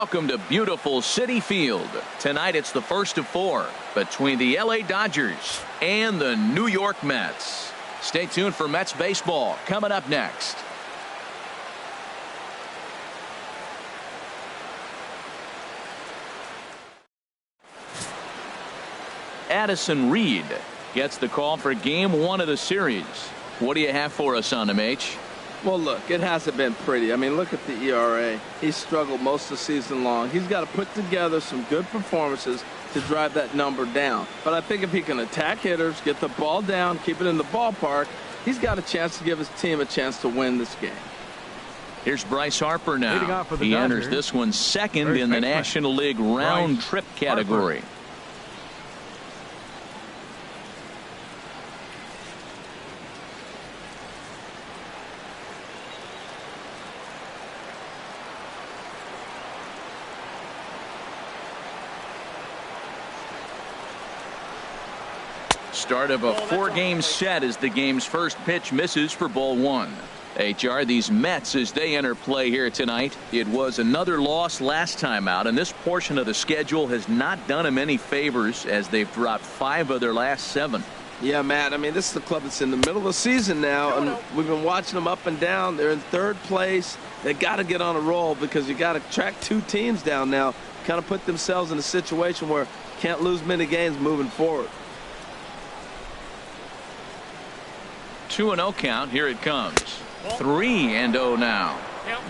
Welcome to beautiful Citi Field. Tonight it's the first of 4 between the LA Dodgers and the New York Mets. Stay tuned for Mets baseball coming up next. Addison Reed gets the call for game 1 of the series. What do you have for us on him, H? Well, look, it hasn't been pretty. I mean, look at the ERA. He's struggled most of the season long. He's got to put together some good performances to drive that number down. But I think if he can attack hitters, get the ball down, keep it in the ballpark, he's got a chance to give his team a chance to win this game. Here's Bryce Harper now. He enters this one second in the National League round trip category. Start of a 4-game set as the game's first pitch misses for ball 1. HR, these Mets, as they enter play here tonight, it was another loss last time out, and this portion of the schedule has not done them any favors as they've dropped 5 of their last 7. Yeah, Matt, I mean, this is the club that's in the middle of the season now, and we've been watching them up and down. They're in 3rd place. They got to get on a roll because you got to track 2 teams down now, kind of put themselves in a situation where can't lose many games moving forward. 2-0 count. Here it comes. 3-0 now.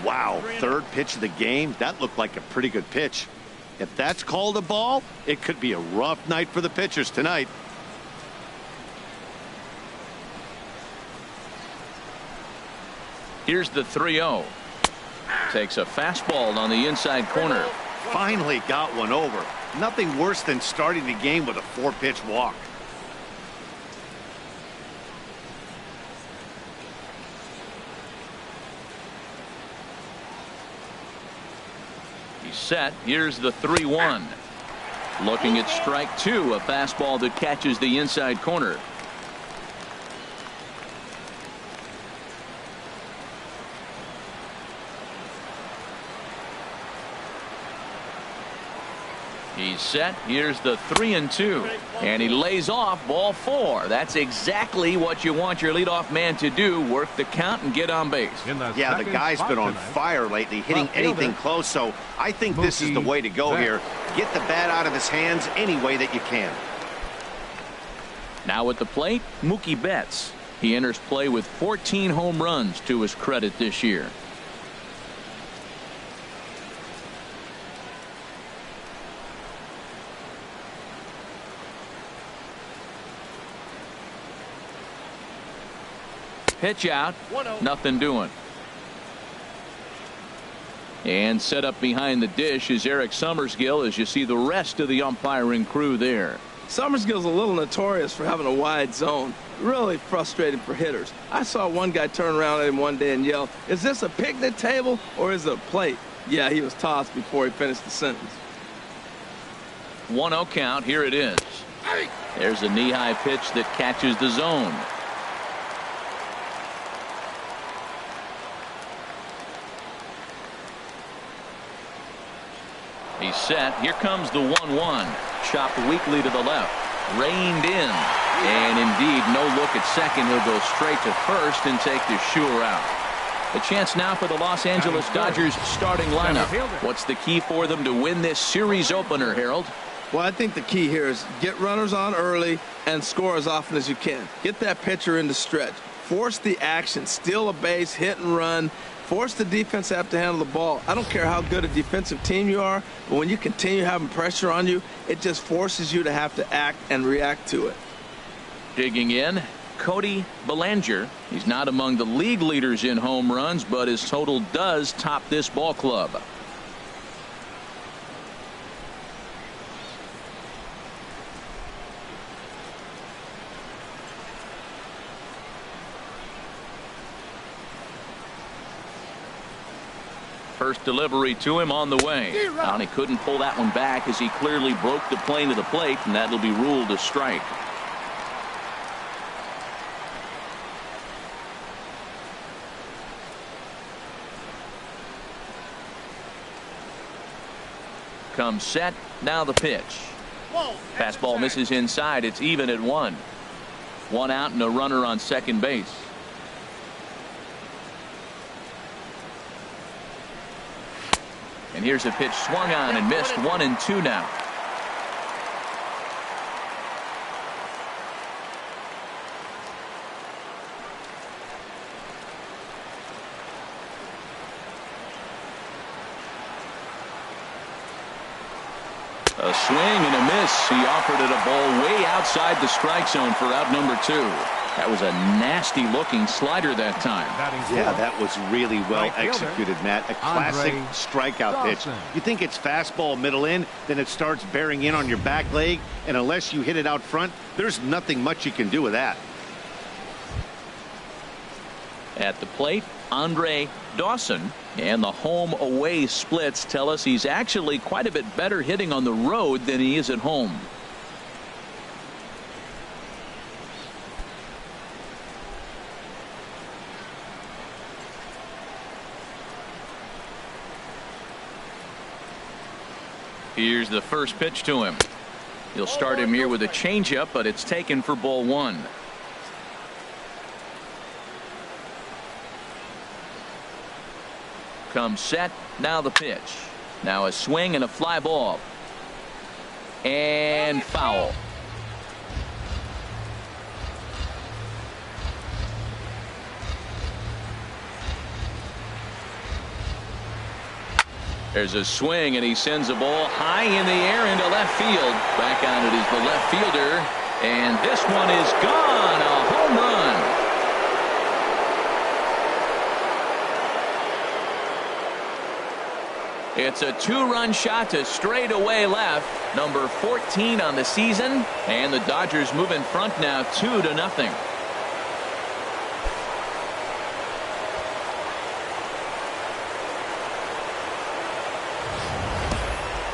Wow, 3rd pitch of the game. That looked like a pretty good pitch. If that's called a ball, it could be a rough night for the pitchers tonight. Here's the 3-0. Takes a fastball on the inside corner. Finally got one over. Nothing worse than starting the game with a 4-pitch walk. Set. Here's the 3-1. Looking at strike 2, a fastball that catches the inside corner. He's set. Here's the 3-2. And he lays off ball 4. That's exactly what you want your leadoff man to do. Work the count and get on base. Yeah, the guy's been on fire lately, hitting anything close. So I think this is the way to go here. Get the bat out of his hands any way that you can. Now at the plate, Mookie Betts. He enters play with 14 home runs to his credit this year. Pitch out. Nothing doing. And set up behind the dish is Eric Summersgill as you see the rest of the umpiring crew there. Summersgill's a little notorious for having a wide zone. Really frustrating for hitters. I saw one guy turn around at him one day and yell, "Is this a picnic table or is it a plate?" Yeah, he was tossed before he finished the sentence. 1-0 count. Here it is. There's a knee-high pitch that catches the zone. He's set. Here comes the 1-1. Chopped weakly to the left. Reined in. And indeed, no look at second. He'll go straight to first and take the sure out. A chance now for the Los Angeles Dodgers starting lineup. What's the key for them to win this series opener, Harold? Well, I think the key here is get runners on early and score as often as you can. Get that pitcher into stretch. Force the action. Steal a base, hit and run. Force the defense to have to handle the ball. I don't care how good a defensive team you are, but when you continue having pressure on you, it just forces you to have to act and react to it. Digging in, Cody Belanger. He's not among the league leaders in home runs, but his total does top this ball club. First delivery to him on the way. And he couldn't pull that one back as he clearly broke the plane to the plate, and that'll be ruled a strike. Comes set. Now the pitch. Fastball misses inside. It's even at 1. 1 out and a runner on second base. And here's a pitch swung on and missed. 1-2 now. A swing and a miss. He offered it a ball way outside the strike zone for out number 2. That was a nasty looking slider that time. Yeah, that was really well executed, Matt. A classic strikeout pitch. You think it's fastball middle in, then it starts bearing in on your back leg, and unless you hit it out front, there's nothing much you can do with that. At the plate, Dawson, and the home away splits tell us he's actually quite a bit better hitting on the road than he is at home. Here's the first pitch to him. He'll start him here with a changeup, but it's taken for ball 1. Comes set. Now the pitch. Now a swing and a fly ball. And foul. There's a swing, and he sends a ball high in the air into left field. Back on it is the left fielder, and this one is gone. A home run. It's a 2-run shot to straightaway left. Number 14 on the season, and the Dodgers move in front now 2-0.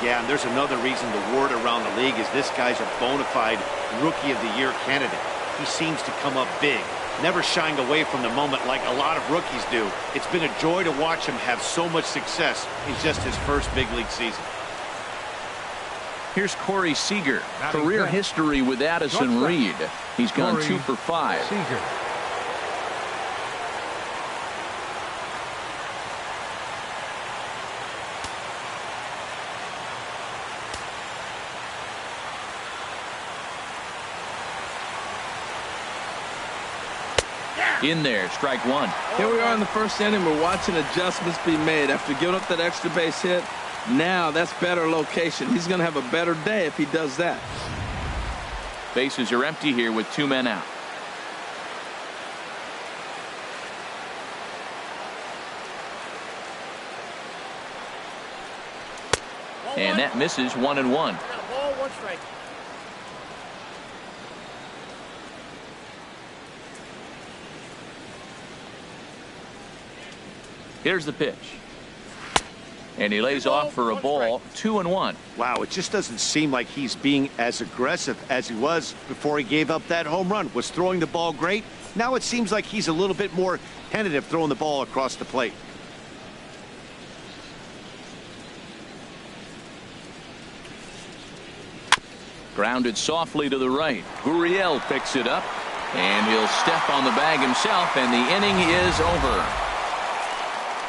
Yeah, and there's another reason the word around the league is this guy's a bona fide Rookie of the Year candidate. He seems to come up big, never shying away from the moment like a lot of rookies do. It's been a joy to watch him have so much success in just his first big league season. Here's Corey Seeger. Career history with Addison Reed. He's gone 2 for 5. Seeger. In there, strike 1. Here we are in the first inning. We're watching adjustments be made after giving up that extra base hit. Now that's better location. He's going to have a better day if he does that. Bases are empty here with 2 men out. And that misses. 1-1. Here's the pitch. And he lays off for a ball. 2-1. Wow, it just doesn't seem like he's being as aggressive as he was before he gave up that home run. Was throwing the ball great. Now it seems like he's a little bit more tentative throwing the ball across the plate. Grounded softly to the right. Gurriel picks it up, and he'll step on the bag himself, and the inning is over.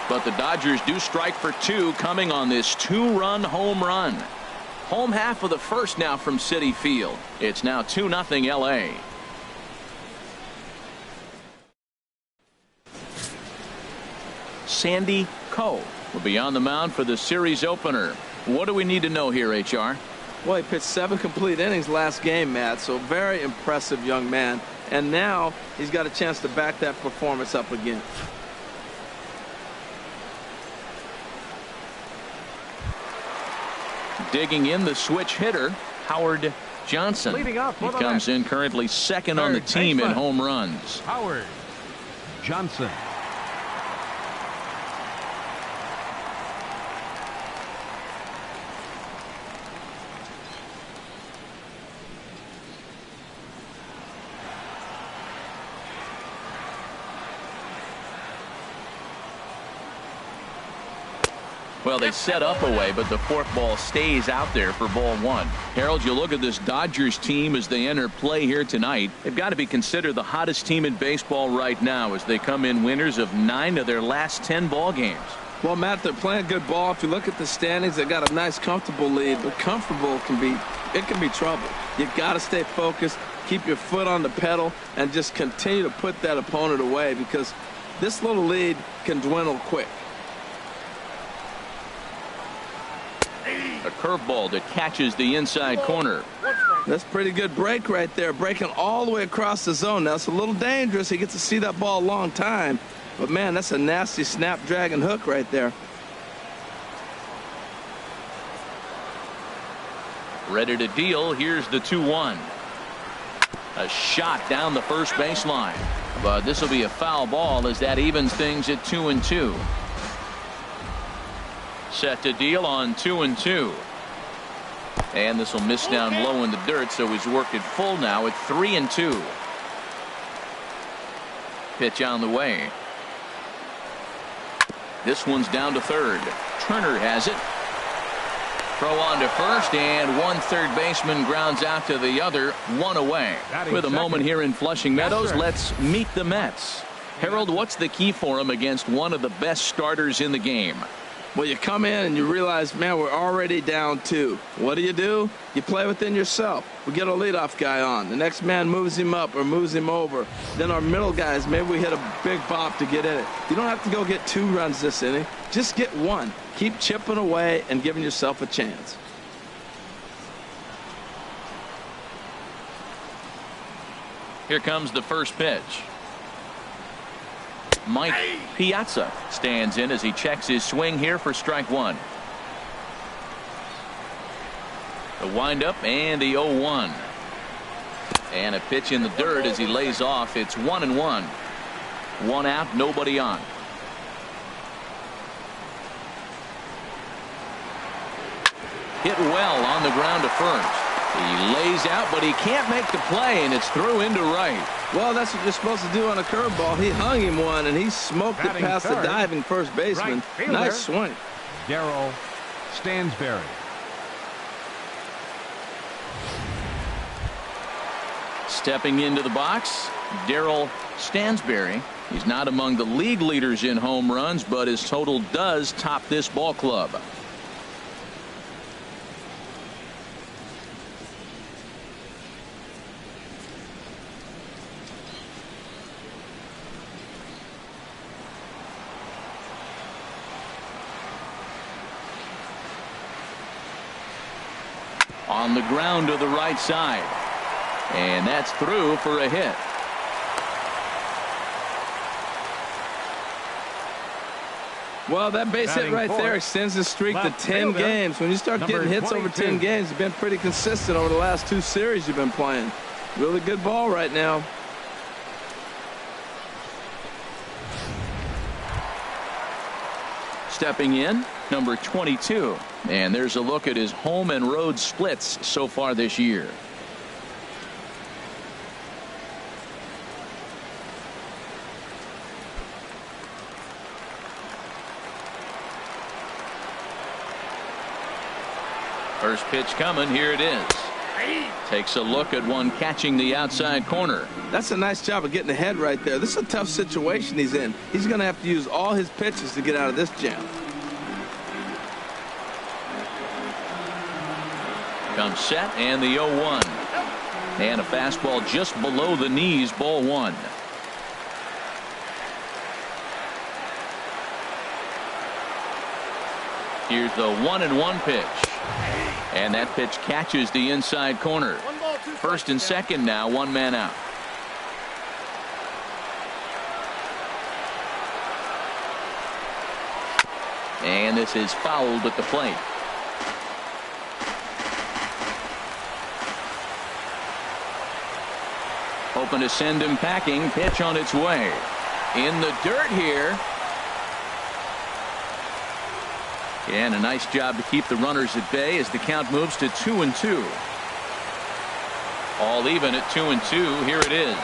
But the Dodgers do strike for 2 coming on this 2-run home run. Home half of the first now from Citi Field. It's now 2-0 LA. Sandy Coe will be on the mound for the series opener. What do we need to know here, HR? Well, he pitched 7 complete innings last game, Matt, so very impressive young man. And now he's got a chance to back that performance up again. Digging in the switch hitter, Howard Johnson. He comes in currently second on the team in home runs. Howard Johnson. Well, they set up a way, but the fourth ball stays out there for ball one. Harold, you look at this Dodgers team as they enter play here tonight. They've got to be considered the hottest team in baseball right now as they come in winners of 9 of their last 10 ball games. Well, Matt, they're playing good ball. If you look at the standings, they got a nice, comfortable lead, but comfortable can be trouble. You got to stay focused, keep your foot on the pedal, and just continue to put that opponent away because this little lead can dwindle quick. A curveball that catches the inside corner. That's pretty good break right there, breaking all the way across the zone. Now, it's a little dangerous. He gets to see that ball a long time. But, man, that's a nasty snapdragon hook right there. Ready to deal. Here's the 2-1. A shot down the first baseline. But this will be a foul ball as that evens things at 2-2. Set to deal on 2-2. And this will miss down low in the dirt, so he's worked it full now at 3-2. Pitch on the way. This one's down to third. Turner has it. Throw on to first, and one third baseman grounds out to the other, one away. With a moment here in Flushing Meadows, let's meet the Mets. Harold, what's the key for them against one of the best starters in the game? Well, you come in and you realize, man, we're already down 2. What do? You play within yourself. We get a leadoff guy on. The next man moves him up or moves him over. Then our middle guys, maybe we hit a big bop to get in it. You don't have to go get 2 runs this inning. Just get 1. Keep chipping away and giving yourself a chance. Here comes the first pitch. Mike Piazza stands in as he checks his swing here for strike 1. The windup and the 0-1. And a pitch in the dirt as he lays off. It's 1-1. 1 out, nobody on. Hit well on the ground to first. He lays out, but he can't make the play, and it's through into right. Well, that's what you're supposed to do on a curveball. He hung him one, and he smoked it past the diving first baseman. Nice swing. Daryl Stansberry. Stepping into the box, Daryl Stansberry. He's not among the league leaders in home runs, but his total does top this ball club. On the ground to the right side. And that's through for a hit. Well, that base hit right there extends the streak to 10 games. When you start getting hits over 10 games, you've been pretty consistent over the last 2 series you've been playing. Really good ball right now. Stepping in, number 22. And there's a look at his home and road splits so far this year. First pitch coming. Here it is. Takes a look at one catching the outside corner. That's a nice job of getting ahead right there. This is a tough situation he's in. He's going to have to use all his pitches to get out of this jam. Comes set and the 0-1. And a fastball just below the knees, ball 1. Here's the 1-1 pitch. And that pitch catches the inside corner. First and second now, 1 man out. And this is fouled at the plate. Hoping to send him packing. Pitch on its way. In the dirt here. And a nice job to keep the runners at bay as the count moves to 2-2. All even at 2-2. Here it is.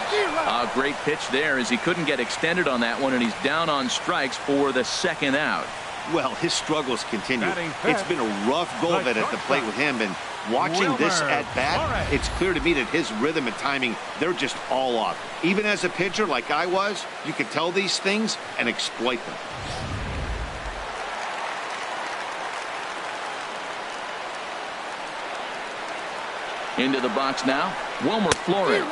A great pitch there as he couldn't get extended on that one, and he's down on strikes for the second out. Well, his struggles continue. It's been a rough go of it at the plate with him, and watching this at bat, it's clear to me that his rhythm and timing, they're just all off. Even as a pitcher like I was, you could tell these things and exploit them. Into the box now, Wilmer Flores,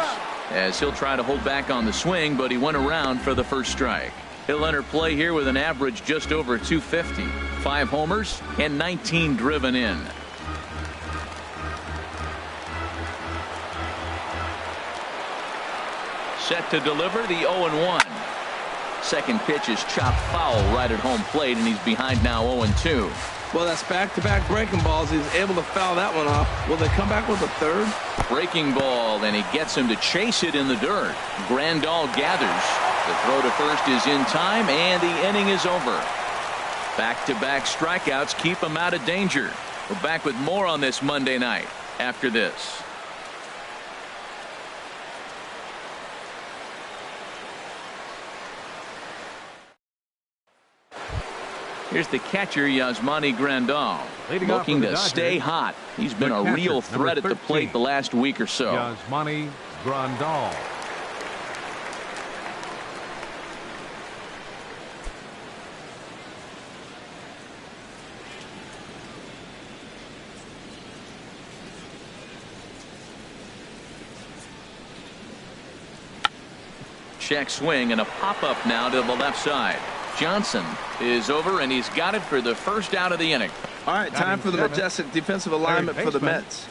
as he'll try to hold back on the swing, but he went around for the first strike. He'll enter play here with an average just over 250, 5 homers and 19 driven in. Set to deliver the 0-1. Second pitch is chopped foul right at home plate, and he's behind now 0-2. Well, that's back-to-back breaking balls. He's able to foul that one off. Will they come back with a third? Breaking ball, and he gets him to chase it in the dirt. Grandal gathers. The throw to first is in time, and the inning is over. Back-to-back strikeouts keep him out of danger. We're back with more on this Monday night after this. Here's the catcher, Yasmani Grandal, looking to stay hot. He's been a real threat at the plate the last week or so. Yasmani Grandal. Check swing and a pop-up now to the left side. Johnson is over, and he's got it for the first out of the inning. All right, time for the majestic defensive alignment for the Mets.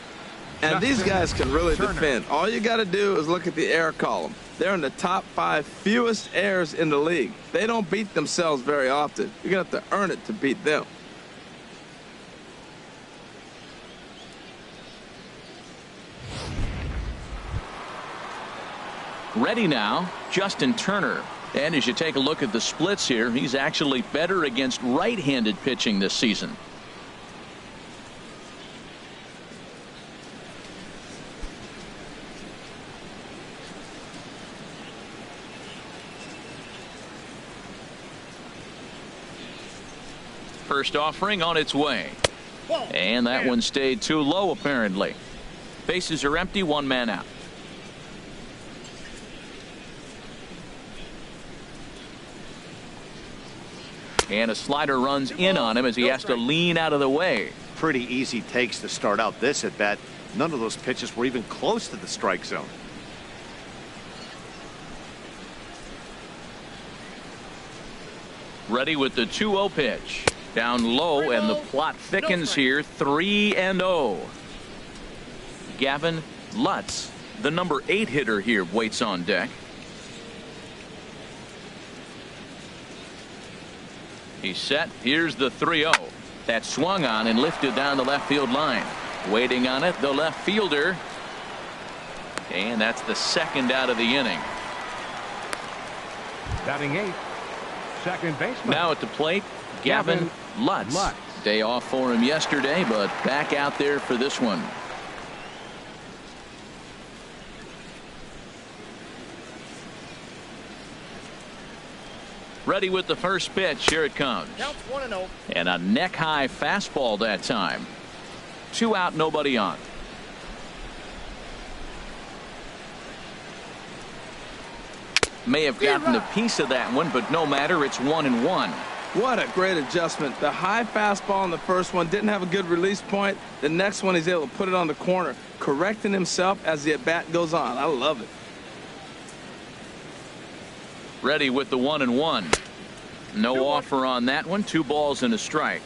And these guys can really defend. All you got to do is look at the error column. They're in the top 5 fewest errors in the league. They don't beat themselves very often. You're going to have to earn it to beat them. Ready now, Justin Turner. And as you take a look at the splits here, he's actually better against right-handed pitching this season. First offering on its way. And that one stayed too low, apparently. Bases are empty, 1 man out. And a slider runs in on him as he has to lean out of the way. Pretty easy takes to start out this at bat. None of those pitches were even close to the strike zone. Ready with the 2-0 pitch. Down low, and the plot thickens here. 3-0. Gavin Lutz, the number 8 hitter here, waits on deck. He's set. Here's the 3-0. That swung on and lifted down the left field line. Waiting on it, the left fielder. And that's the second out of the inning. Batting 8th, second baseman. Now at the plate, Gavin Lutz. Day off for him yesterday, but back out there for this one. Ready with the first pitch. Here it comes. Counts 1-0. And a neck-high fastball that time. 2 out, nobody on. May have gotten a piece of that one, but no matter. It's 1-1. What a great adjustment. The high fastball in the first one didn't have a good release point. The next one, he's able to put it on the corner, correcting himself as the at-bat goes on. I love it. Ready with the 1-1. No offer on that one. 2 balls and a strike.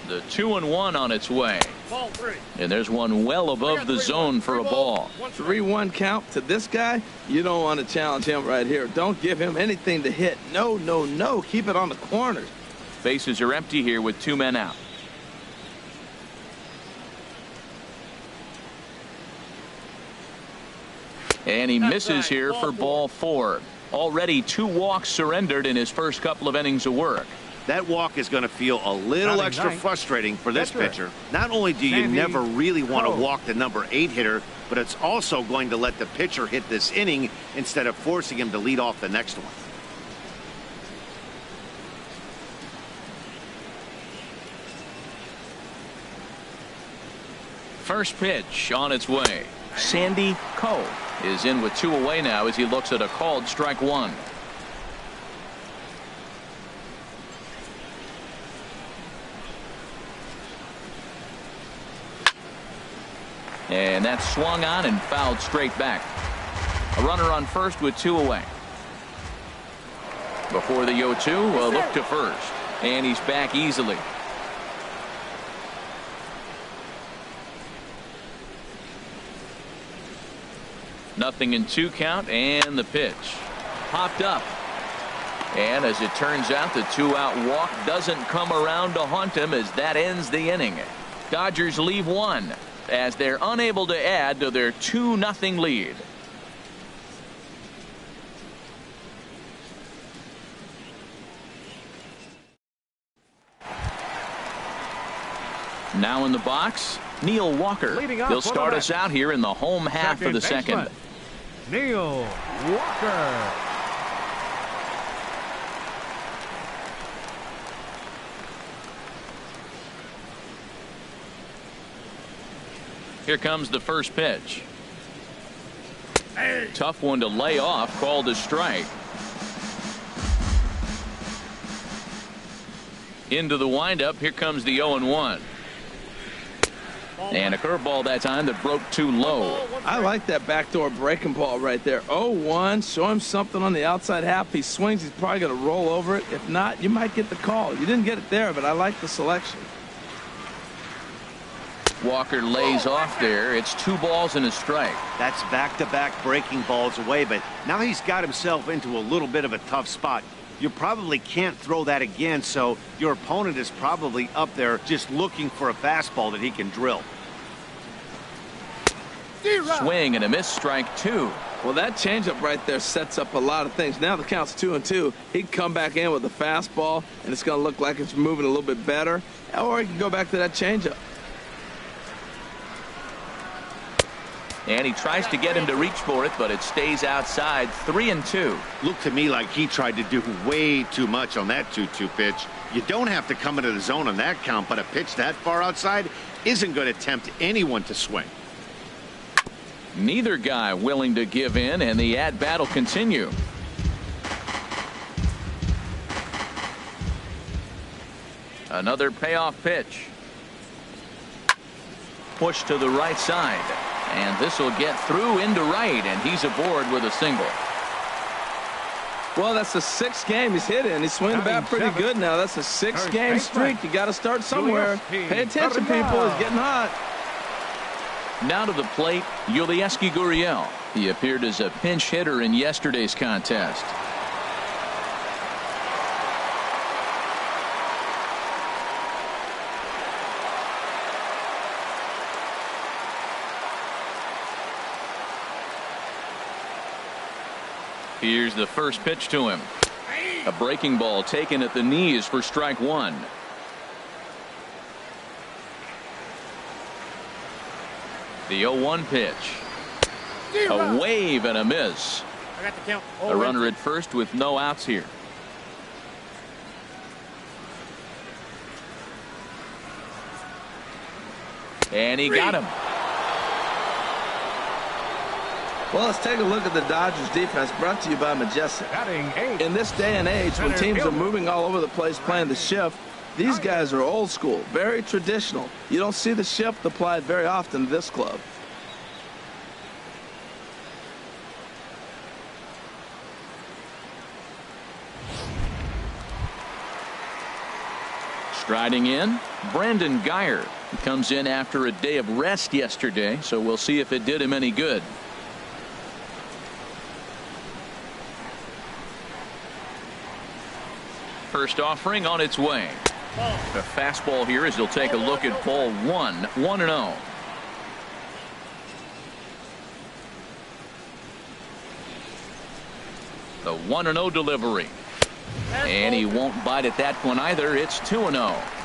The 2-1 on its way. Ball 3. And there's one well above the zone for a ball. 3-1 count to this guy. You don't want to challenge him right here. Don't give him anything to hit. No, no, no. Keep it on the corners. Bases are empty here with 2 men out. And he misses here for ball 4. Already 2 walks surrendered in his first couple of innings of work. That walk is going to feel a little extra frustrating for this pitcher. Not only do you never really want to walk the number 8 hitter, but it's also going to let the pitcher hit this inning instead of forcing him to lead off the next one. First pitch on its way. Sandy Coe is in with 2 away now as he looks at a called strike 1. And that's swung on and fouled straight back. A runner on first with 2 away. Before the 0-2, a look to first. And he's back easily. Nothing in 2 count, and the pitch. Popped up. And as it turns out, the 2-out walk doesn't come around to haunt him as that ends the inning. Dodgers leave 1 as they're unable to add to their 2-0 lead. Now in the box, Neil Walker. He'll start us out here in the home half of the second. Neil Walker. Here comes the first pitch. Tough one to lay off, called a strike. Into the windup, here comes the 0-1. And a curveball that time that broke too low. I like that backdoor breaking ball right there. 0-1, show him something on the outside half. He swings, he's probably going to roll over it. If not, you might get the call. You didn't get it there, but I like the selection. Walker lays off there. It's 2 balls and a strike. That's back-to-back breaking balls away, but now he's got himself into a little bit of a tough spot. You probably can't throw that again, so your opponent is probably up there just looking for a fastball that he can drill. Swing and a miss, strike 2. Well, that changeup right there sets up a lot of things. Now the count's 2-2. He'd come back in with a fastball, and it's going to look like it's moving a little bit better. Or he can go back to that changeup. And he tries to get him to reach for it, but it stays outside. 3-2. Looked to me like he tried to do way too much on that 2-2 pitch. You don't have to come into the zone on that count, but a pitch that far outside isn't going to tempt anyone to swing. Neither guy willing to give in, and the at-bat will continue. Another payoff pitch. Push to the right side. And this will get through into right, and he's aboard with a single. Well, that's the 6th game he's hit in. He's swinging the bat pretty good now. That's a 6-game streak. You got to start somewhere. Pay attention, people. He's getting hot. Now to the plate, Yulieski Gurriel. He appeared as a pinch hitter in yesterday's contest. Here's the first pitch to him. A breaking ball taken at the knees for strike 1. The 0-1 pitch. A wave and a miss. A runner at first with no outs here. And he got him. Well, let's take a look at the Dodgers defense, brought to you by Majestic. In this day and age, when teams are moving all over the place playing the shift, these guys are old school, very traditional. You don't see the shift applied very often in this club. Striding in, Brandon Guyer. He comes in after a day of rest yesterday, so we'll see if it did him any good. First offering on its way. A fastball here as he'll take a look at ball 1, 1-0. The 1-0 delivery. And he won't bite at that one either. It's 2-0.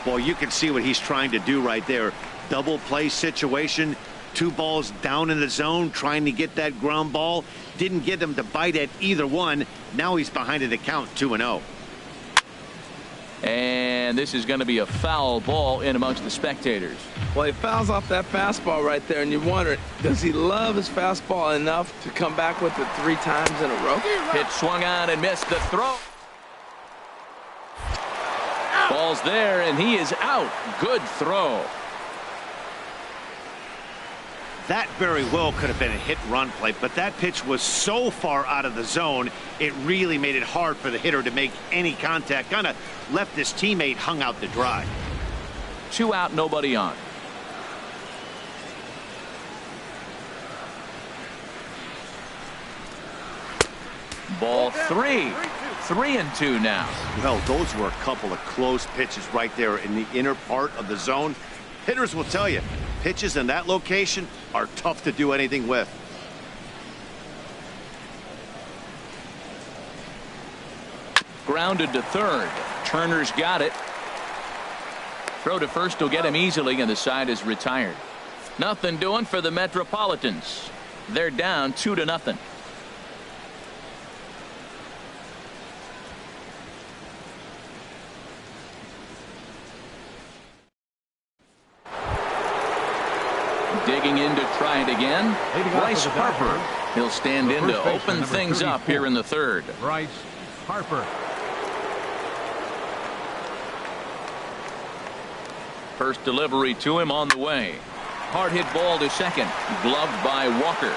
Well, you can see what he's trying to do right there. Double play situation. 2 balls down in the zone, trying to get that ground ball. Didn't get him to bite at either one. Now he's behind in the count, 2-0. And this is going to be a foul ball in amongst the spectators. Well, he fouls off that fastball right there, and you wonder, does he love his fastball enough to come back with it 3 times in a row? Pitch swung on and missed the throw. Ball's there, and he is out. Good throw. That very well could have been a hit-run play, but that pitch was so far out of the zone, it really made it hard for the hitter to make any contact. Kind of left his teammate hung out to dry. 2 out, nobody on. Ball 3. 3-2 now. Well, those were a couple of close pitches right there in the inner part of the zone. Hitters will tell you, pitches in that location are tough to do anything with. Grounded to third. Turner's got it. Throw to first will get him easily, and the side is retired. Nothing doing for the Metropolitans. They're down 2-0. Digging in to try it again. Bryce Harper. He'll stand in to open things up here in the third. Bryce Harper. First delivery to him on the way. Hard hit ball to second. Gloved by Walker.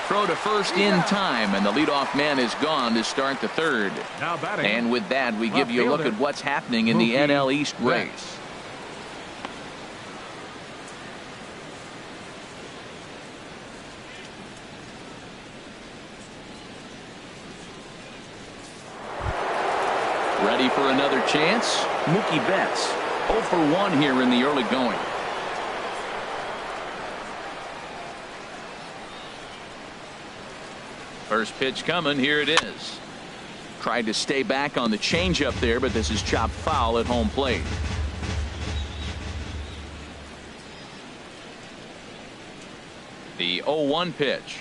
Throw to first in time, and the leadoff man is gone to start the third. Now batting. And with that, we give you a look at what's happening in the NL East race. Ready for another chance? Mookie Betts, 0 for 1 here in the early going. First pitch coming. Here it is. Tried to stay back on the changeup there, but this is chopped foul at home plate. The 0-1 pitch.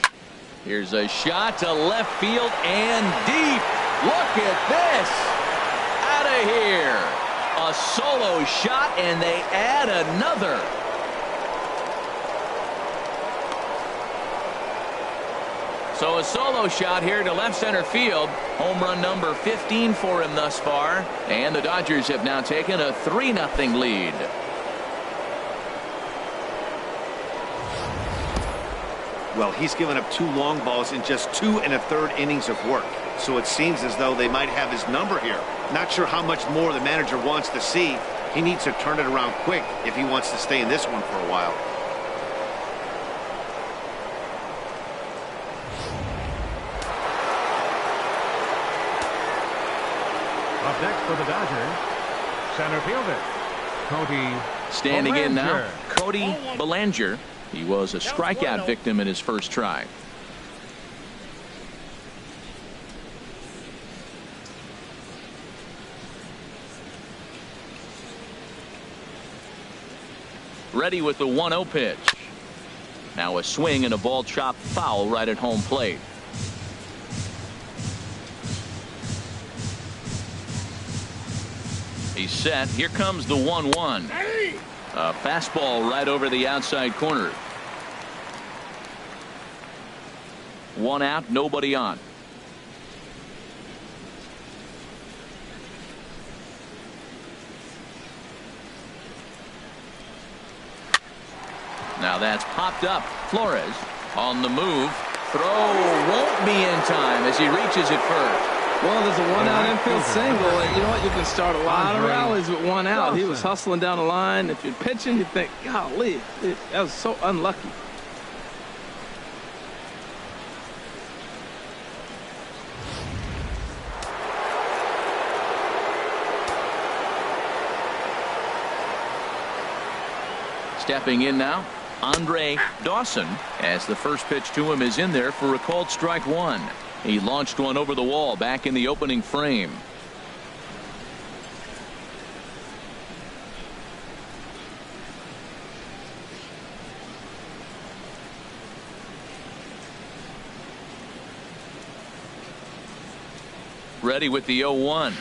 Here's a shot to left field and deep. Look at this. Out of here. A solo shot, and they add another. So a solo shot here to left center field. Home run number 15 for him thus far. And the Dodgers have now taken a 3-0 lead. Well, he's given up 2 long balls in just 2 1/3 innings of work. So it seems as though they might have his number here. Not sure how much more the manager wants to see. He needs to turn it around quick if he wants to stay in this one for a while. Up next for the Dodgers, center fielder Cody Standing in now, Belanger. Cody Belanger. He was a strikeout victim in his first try. Ready with the 1-0 pitch. Now a swing and a ball chopped foul right at home plate. He's set. Here comes the 1-1. A fastball right over the outside corner. 1 out, nobody on. Now that's popped up. Flores on the move. Throw won't be in time as he reaches it first. Well, there's a 1-out infield single, and you know what? You can start a lot of rallies with 1 out. He was hustling down the line. If you're pitching, you think, golly, that was so unlucky. Stepping in now, Dawson, as the first pitch to him is in there for a called strike 1. He launched one over the wall back in the opening frame. ready with the 0-1.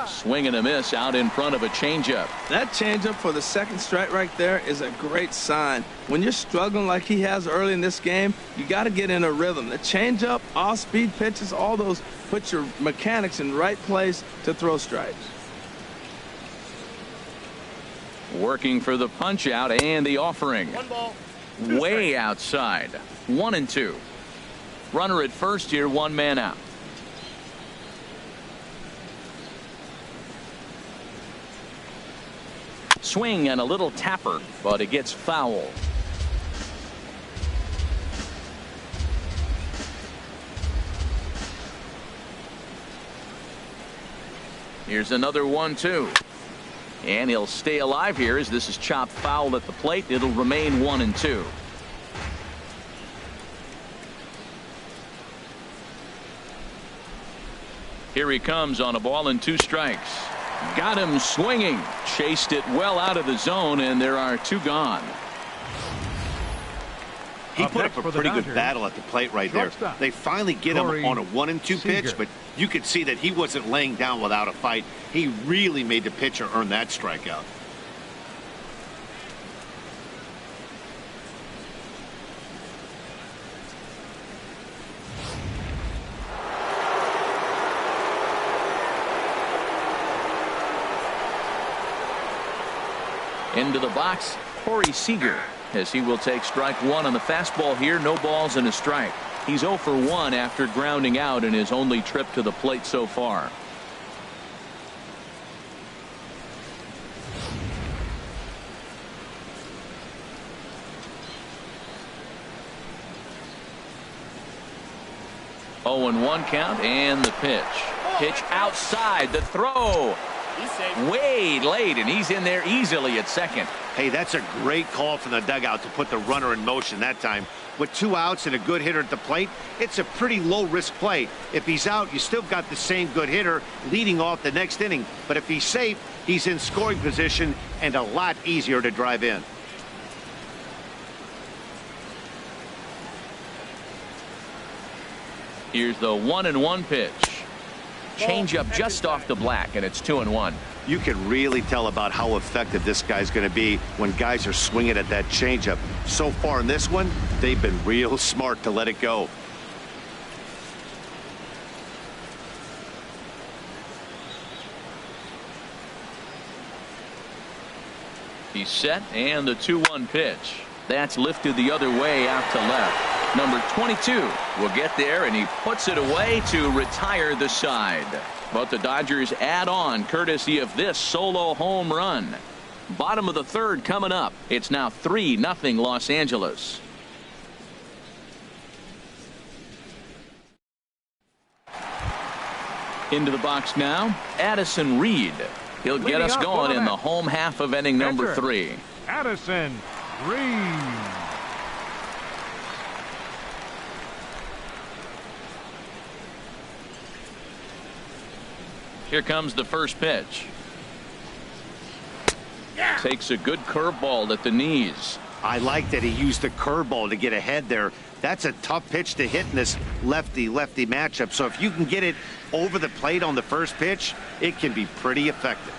Swing and a miss out in front of a changeup. That changeup for the second strike right there is a great sign. When you're struggling like he has early in this game, you got to get in a rhythm. The changeup, off-speed pitches, all those put your mechanics in the right place to throw strikes. Working for the punch out and the offering. 1 ball. Way outside. 1-2. Runner at first here, 1 man out. Swing and a little tapper, but it gets foul. Here's another 1-2. And he'll stay alive here as this is chopped foul at the plate. It'll remain 1-2. Here he comes on a ball and 2 strikes. Got him swinging. Chased it well out of the zone, and there are 2 gone. He put up a pretty good battle at the plate right there. They finally get him on a 1-2 pitch, but you could see that he wasn't laying down without a fight. He really made the pitcher earn that strikeout. Into the box, Seeger, as he will take strike 1 on the fastball here. No balls and a strike. He's 0 for 1 after grounding out in his only trip to the plate so far. Oh, and 1 count, and the pitch. Pitch outside, the throw. Way late, and he's in there easily at second. Hey, that's a great call from the dugout to put the runner in motion that time. With 2 outs and a good hitter at the plate, it's a pretty low-risk play. If he's out, you still got the same good hitter leading off the next inning. But if he's safe, he's in scoring position and a lot easier to drive in. Here's the 1-1 pitch. Changeup just off the black, and it's 2-1. You can really tell about how effective this guy's going to be when guys are swinging at that changeup. So far in this one, they've been real smart to let it go. He's set, and the 2-1 pitch. That's lifted the other way out to left. Number 22 will get there, and he puts it away to retire the side. But the Dodgers add on courtesy of this solo home run. Bottom of the 3rd coming up. It's now 3-0 Los Angeles. Into the box now, Addison Reed. He'll get us going in the home half of inning number 3. Addison Reed. Here comes the first pitch. Takes a good curveball at the knees. I like that he used the curveball to get ahead there. That's a tough pitch to hit in this lefty-lefty matchup. So if you can get it over the plate on the first pitch, it can be pretty effective.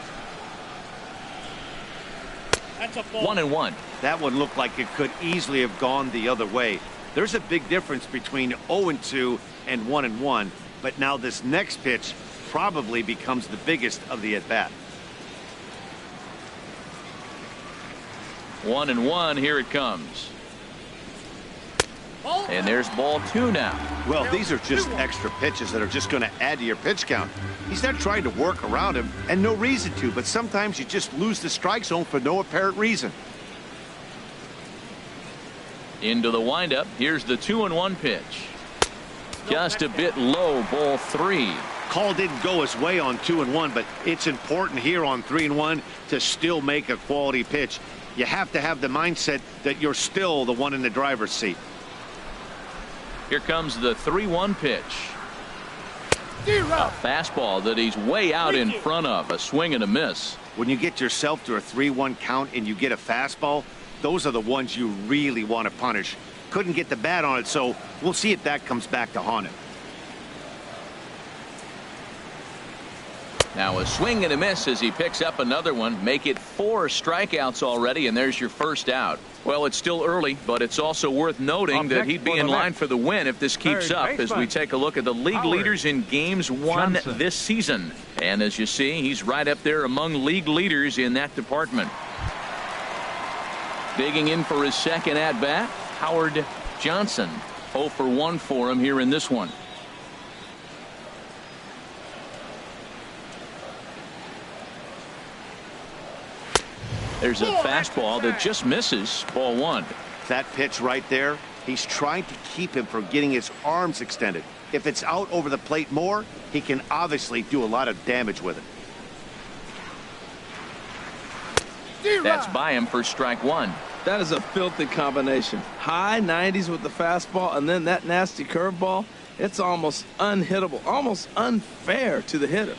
That's a ball. 1-1. That one looked like it could easily have gone the other way. There's a big difference between 0-2 and 1-1. But now this next pitch probably becomes the biggest of the at-bat. 1-1. Here it comes. And there's ball 2 now. Well, these are just extra pitches that are just going to add to your pitch count. He's not trying to work around him, and no reason to, but sometimes you just lose the strike zone for no apparent reason. Into the windup. Here's the 2-1 pitch. Just a bit low, ball 3. Call didn't go his way on 2-1, but it's important here on 3-1 to still make a quality pitch. You have to have the mindset that you're still the one in the driver's seat. Here comes the 3-1 pitch. A fastball that he's way out in front of. A swing and a miss. When you get yourself to a 3-1 count and you get a fastball, those are the ones you really want to punish. Couldn't get the bat on it, so we'll see if that comes back to haunt him. Now a swing and a miss as he picks up another one. Make it 4 strikeouts already, and there's your first out. Well, it's still early, but it's also worth noting that he'd be in line for the win if this keeps up as we take a look at the league leaders in games won this season. And as you see, he's right up there among league leaders in that department. Digging in for his second at-bat, Howard Johnson. 0 for 1 for him here in this one. There's a fastball that just misses. Ball 1. That pitch right there, he's trying to keep him from getting his arms extended. If it's out over the plate more, he can obviously do a lot of damage with it. That's by him for strike 1. That is a filthy combination. High 90s with the fastball and then that nasty curveball. It's almost unhittable, almost unfair to the hitter.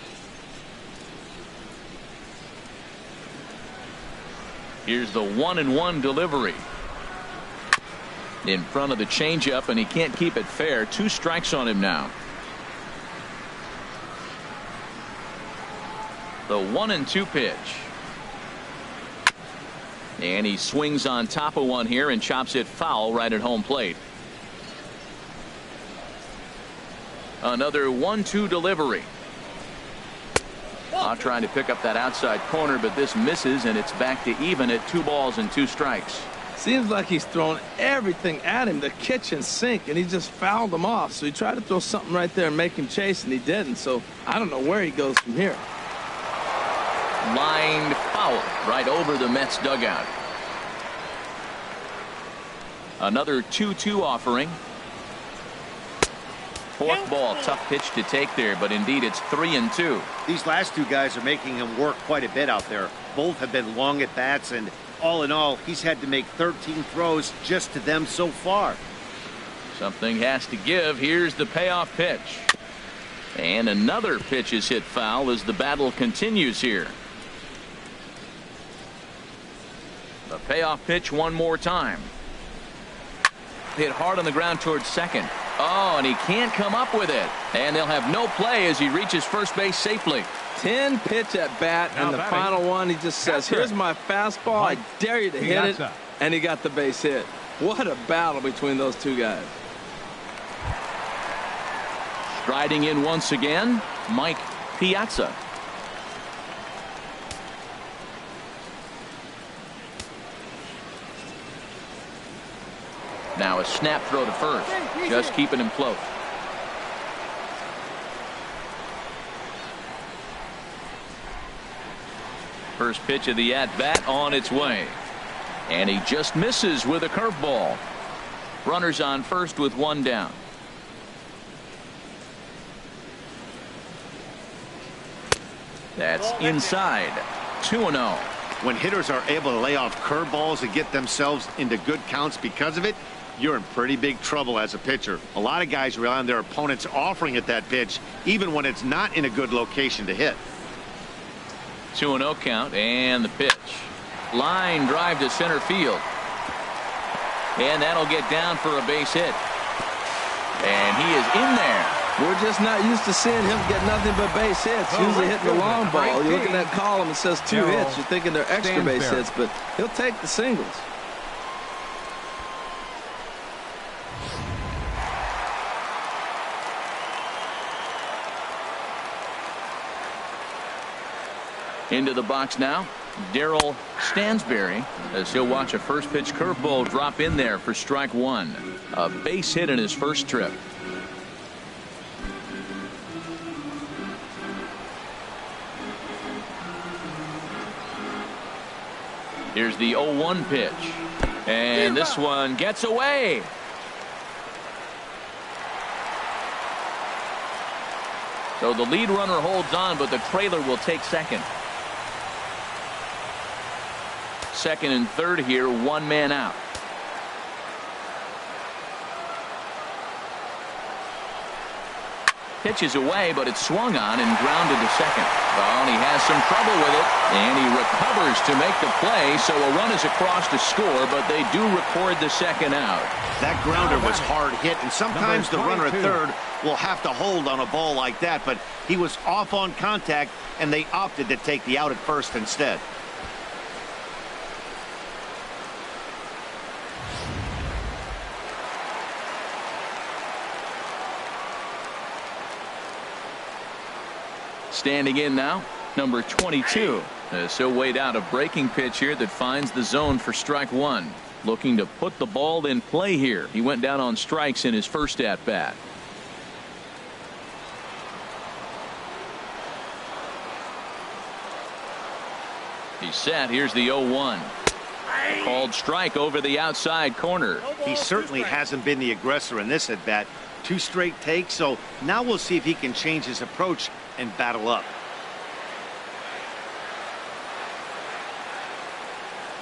Here's the 1-1 delivery. In front of the changeup, and he can't keep it fair. 2 strikes on him now. The 1-2 pitch. And he swings on top of one here and chops it foul right at home plate. Another 1-2 delivery. Trying to pick up that outside corner, but this misses, and it's back to even at 2 balls and 2 strikes. Seems like he's thrown everything at him, the kitchen sink, and he just fouled him off. So he tried to throw something right there and make him chase, and he didn't. So I don't know where he goes from here. Lined foul right over the Mets dugout. Another 2-2 offering. 4th ball, tough pitch to take there, but indeed it's 3-2. These last 2 guys are making him work quite a bit out there. Both have been long at bats, and all in all, he's had to make 13 throws just to them so far. Something has to give. Here's the payoff pitch. And another pitch is hit foul as the battle continues here. The payoff pitch one more time. Hit hard on the ground towards second. Oh, and he can't come up with it. And they'll have no play as he reaches first base safely. 10 pitch at bat, and the final one, he just says, here's my fastball. I dare you to hit it. And he got the base hit. What a battle between those 2 guys. Striding in once again, Mike Piazza. Now a snap throw to first, just keeping him close. First pitch of the at-bat on its way. And he just misses with a curveball. Runners on first with 1 down. That's inside. 2-0. When hitters are able to lay off curveballs and get themselves into good counts because of it, you're in pretty big trouble as a pitcher. A lot of guys rely on their opponents offering at that pitch, even when it's not in a good location to hit. 2-0 count, and the pitch. Line drive to center field. And that'll get down for a base hit. And he is in there. We're just not used to seeing him get nothing but base hits. Usually hitting the long ball. You look at that column, it says 2 hits. You're thinking they're extra base hits, but he'll take the singles. Into the box now, Daryl Stansberry, as he'll watch a first pitch curveball drop in there for strike 1. A base hit in his first trip. Here's the 0-1 pitch. And this one gets away. So the lead runner holds on, but the trailer will take second. Second and third here, 1 man out. pitch is away, but it's swung on and grounded to second. Oh, and he has some trouble with it, and he recovers to make the play, so a run is across to score, but they do record the second out. That grounder was hard hit, and sometimes the runner at third will have to hold on a ball like that, but he was off on contact, and they opted to take the out at first instead. Standing in now, number 22. So weighed out a breaking pitch here that finds the zone for strike one. Looking to put the ball in play here. He went down on strikes in his first at bat. He's set. Here's the 0-1. Called strike over the outside corner. He certainly hasn't been the aggressor in this at bat. 2 straight takes, so now we'll see if he can change his approach and battle up.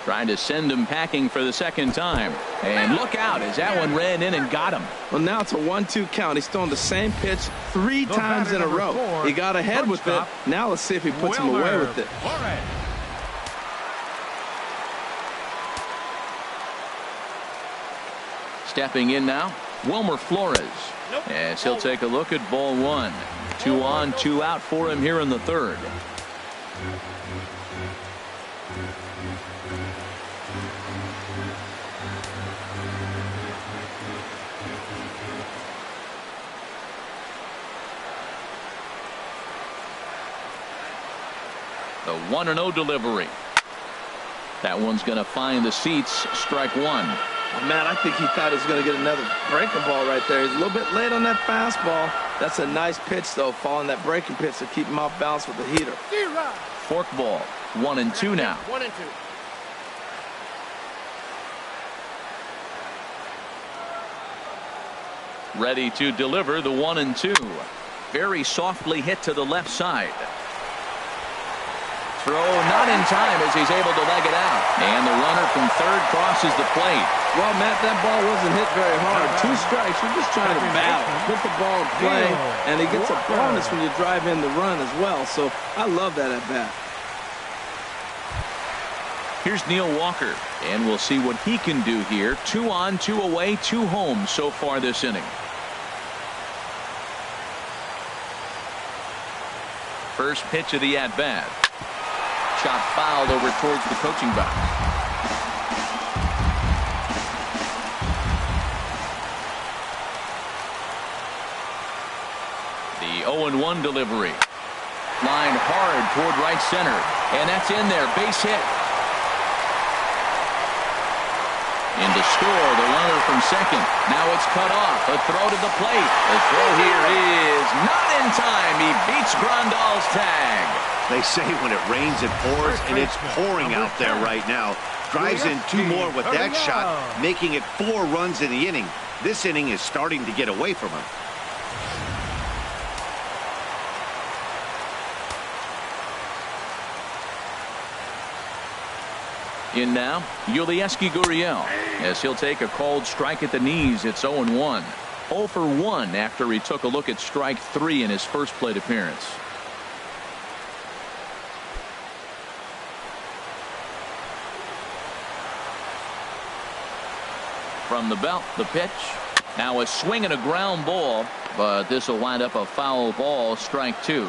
Trying to send him packing for the second time. And look out as that one ran in and got him. Well, now it's a 1-2 count. He's throwing the same pitch 3 times in a row. He got ahead with it. Now let's see if he puts him away with it. Stepping in now, Wilmer Flores. As he'll take a look at ball one. 2 on, 2 out for him here in the third. The 1-0 delivery. That one's going to find the seats. Strike one. Oh, man, I think he thought he was going to get another breaking ball right there. He's a little bit late on that fastball. That's a nice pitch, though, following that breaking pitch to keep him off balance with the heater. Fork ball. 1-2 now. 1-2. Ready to deliver the 1-2. Very softly hit to the left side. Throw not in time as he's able to leg it out. And the runner from third crosses the plate. Well, Matt, that ball wasn't hit very hard. 2 strikes. You're just trying to battle. Put the ball in play, and he gets a bonus when you drive in the run as well. So I love that at bat. Here's Neil Walker, and we'll see what he can do here. 2 on, 2 away, 2 home so far this inning. First pitch of the at-bat. Shot fouled over towards the coaching box. The 0-1 delivery. Line hard toward right center. And that's in there. Base hit. In to score, the runner from second. Now it's cut off. A throw to the plate. The throw here is not in time. He beats Grandal's tag. They say when it rains, it pours, and it's pouring out there right now. Drives in 2 more with that shot, making it 4 runs in the inning. This inning is starting to get away from him. In now, Yulieski Gurriel, as he'll take a called strike at the knees. It's 0-1. 0 for 1 after he took a look at strike 3 in his first plate appearance. From the belt, the pitch. Now a swing and a ground ball, but this will wind up a foul ball. Strike 2.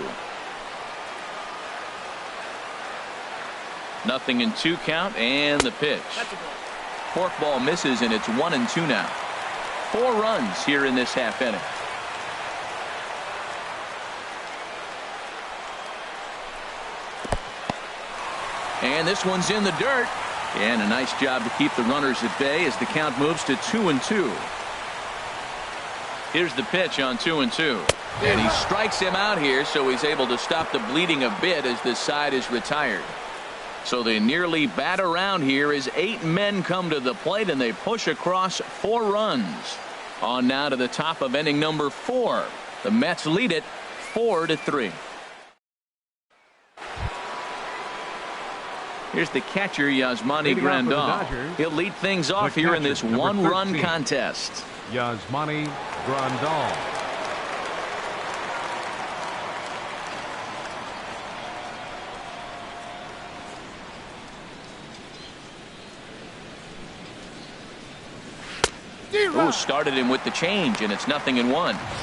Nothing in 2 count, and the pitch. Fork ball misses, and it's 1-2 now. 4 runs here in this half inning. And this one's in the dirt. And a nice job to keep the runners at bay as the count moves to 2-2. Here's the pitch on 2-2. And he strikes him out here, so he's able to stop the bleeding a bit as this side is retired. So they nearly bat around here as 8 men come to the plate, and they push across 4 runs. On now to the top of inning number 4. The Mets lead it 4-3. Here's the catcher, Yasmani Grandal. He'll lead things off here in this 1-run contest. Yasmani Grandal. Ooh, started him with the change, and it's 0-1.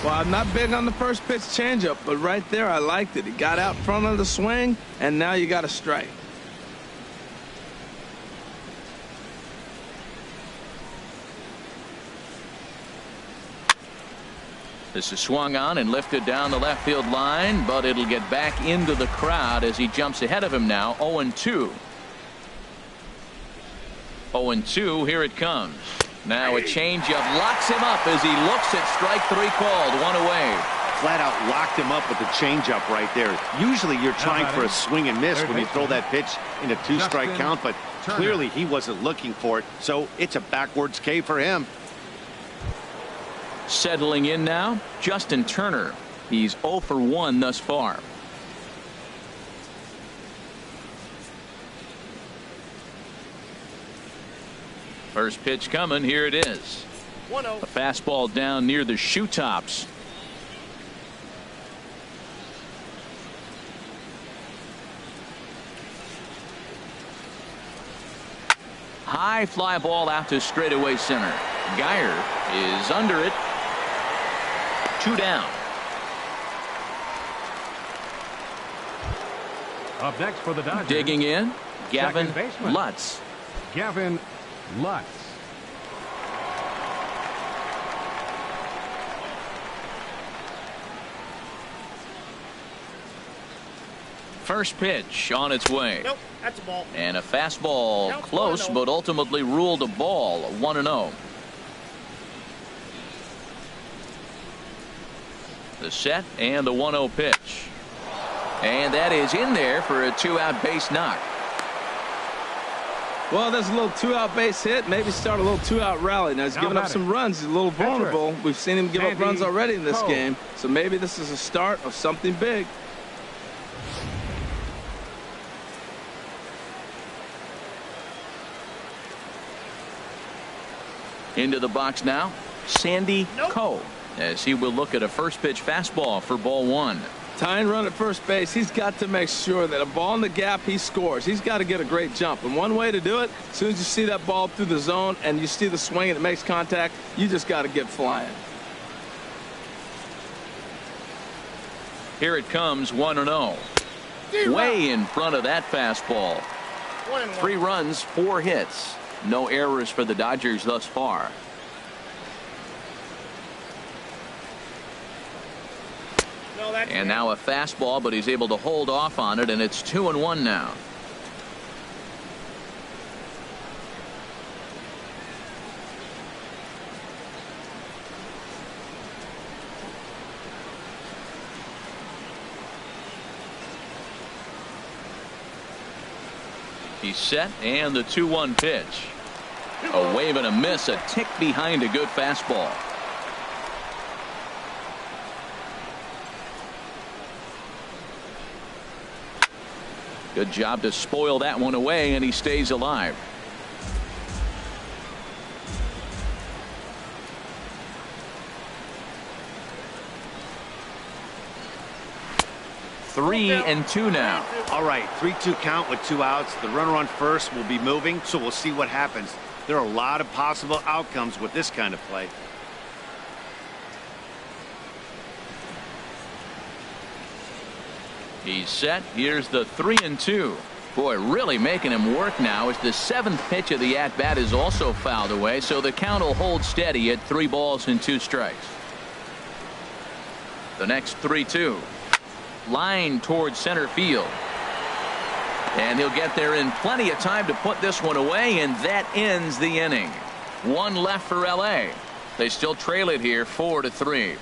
Well, I'm not big on the first pitch changeup, but right there I liked it. He got out front of the swing, and now you got a strike. This is swung on and lifted down the left field line, but it'll get back into the crowd as he jumps ahead of him now. 0-2. 0-2, here it comes. Now a changeup locks him up as he looks at strike 3 called. 1 away. Flat out locked him up with the changeup right there. Usually you're trying for a swing and miss when you throw that pitch in a 2-strike count, but clearly he wasn't looking for it, so it's a backwards K for him. Settling in now, Justin Turner. He's 0 for 1 thus far. First pitch coming. Here it is. 1-0. A fastball down near the shoe tops. High fly ball out to straightaway center. Geyer is under it. 2 down. Up next for the Dodgers. Digging in, Gavin Second baseman. Lutz. Gavin Lutz. First pitch on its way. Nope, that's a ball. And a fastball Nope, close, 1-0. but ultimately ruled a ball. 1-0. The set and the 1-0 pitch. And that is in there for a 2-out base knock. Well, there's a little 2-out base hit. Maybe start a little 2-out rally. Now he's giving up some runs. He's a little vulnerable. We've seen him give up runs already in this game. So maybe this is a start of something big. Into the box now, Sandy Coe, as he will look at a first pitch fastball for ball 1. Tying run at first base, he's got to make sure that a ball in the gap, he scores. He's got to get a great jump. And one way to do it, as soon as you see that ball through the zone and you see the swing and it makes contact, you just got to get flying. Here it comes, 1-0. Way in front of that fastball. 3 runs, 4 hits. No errors for the Dodgers thus far. And now a fastball, but he's able to hold off on it, and it's 2-1 now. He's set, and the 2-1 pitch. A wave and a miss, a tick behind a good fastball. Good job to spoil that one away, and he stays alive. Three and 2 now. All right, 3-2 count with 2 outs. The runner on first will be moving, so we'll see what happens. There are a lot of possible outcomes with this kind of play. He's set. Here's the 3-2. Boy, really making him work now as the 7th pitch of the at-bat is also fouled away, so the count will hold steady at 3 balls and 2 strikes. The next 3-2. Line towards center field. And he'll get there in plenty of time to put this one away, and that ends the inning. 1 left for LA. They still trail it here 4-3.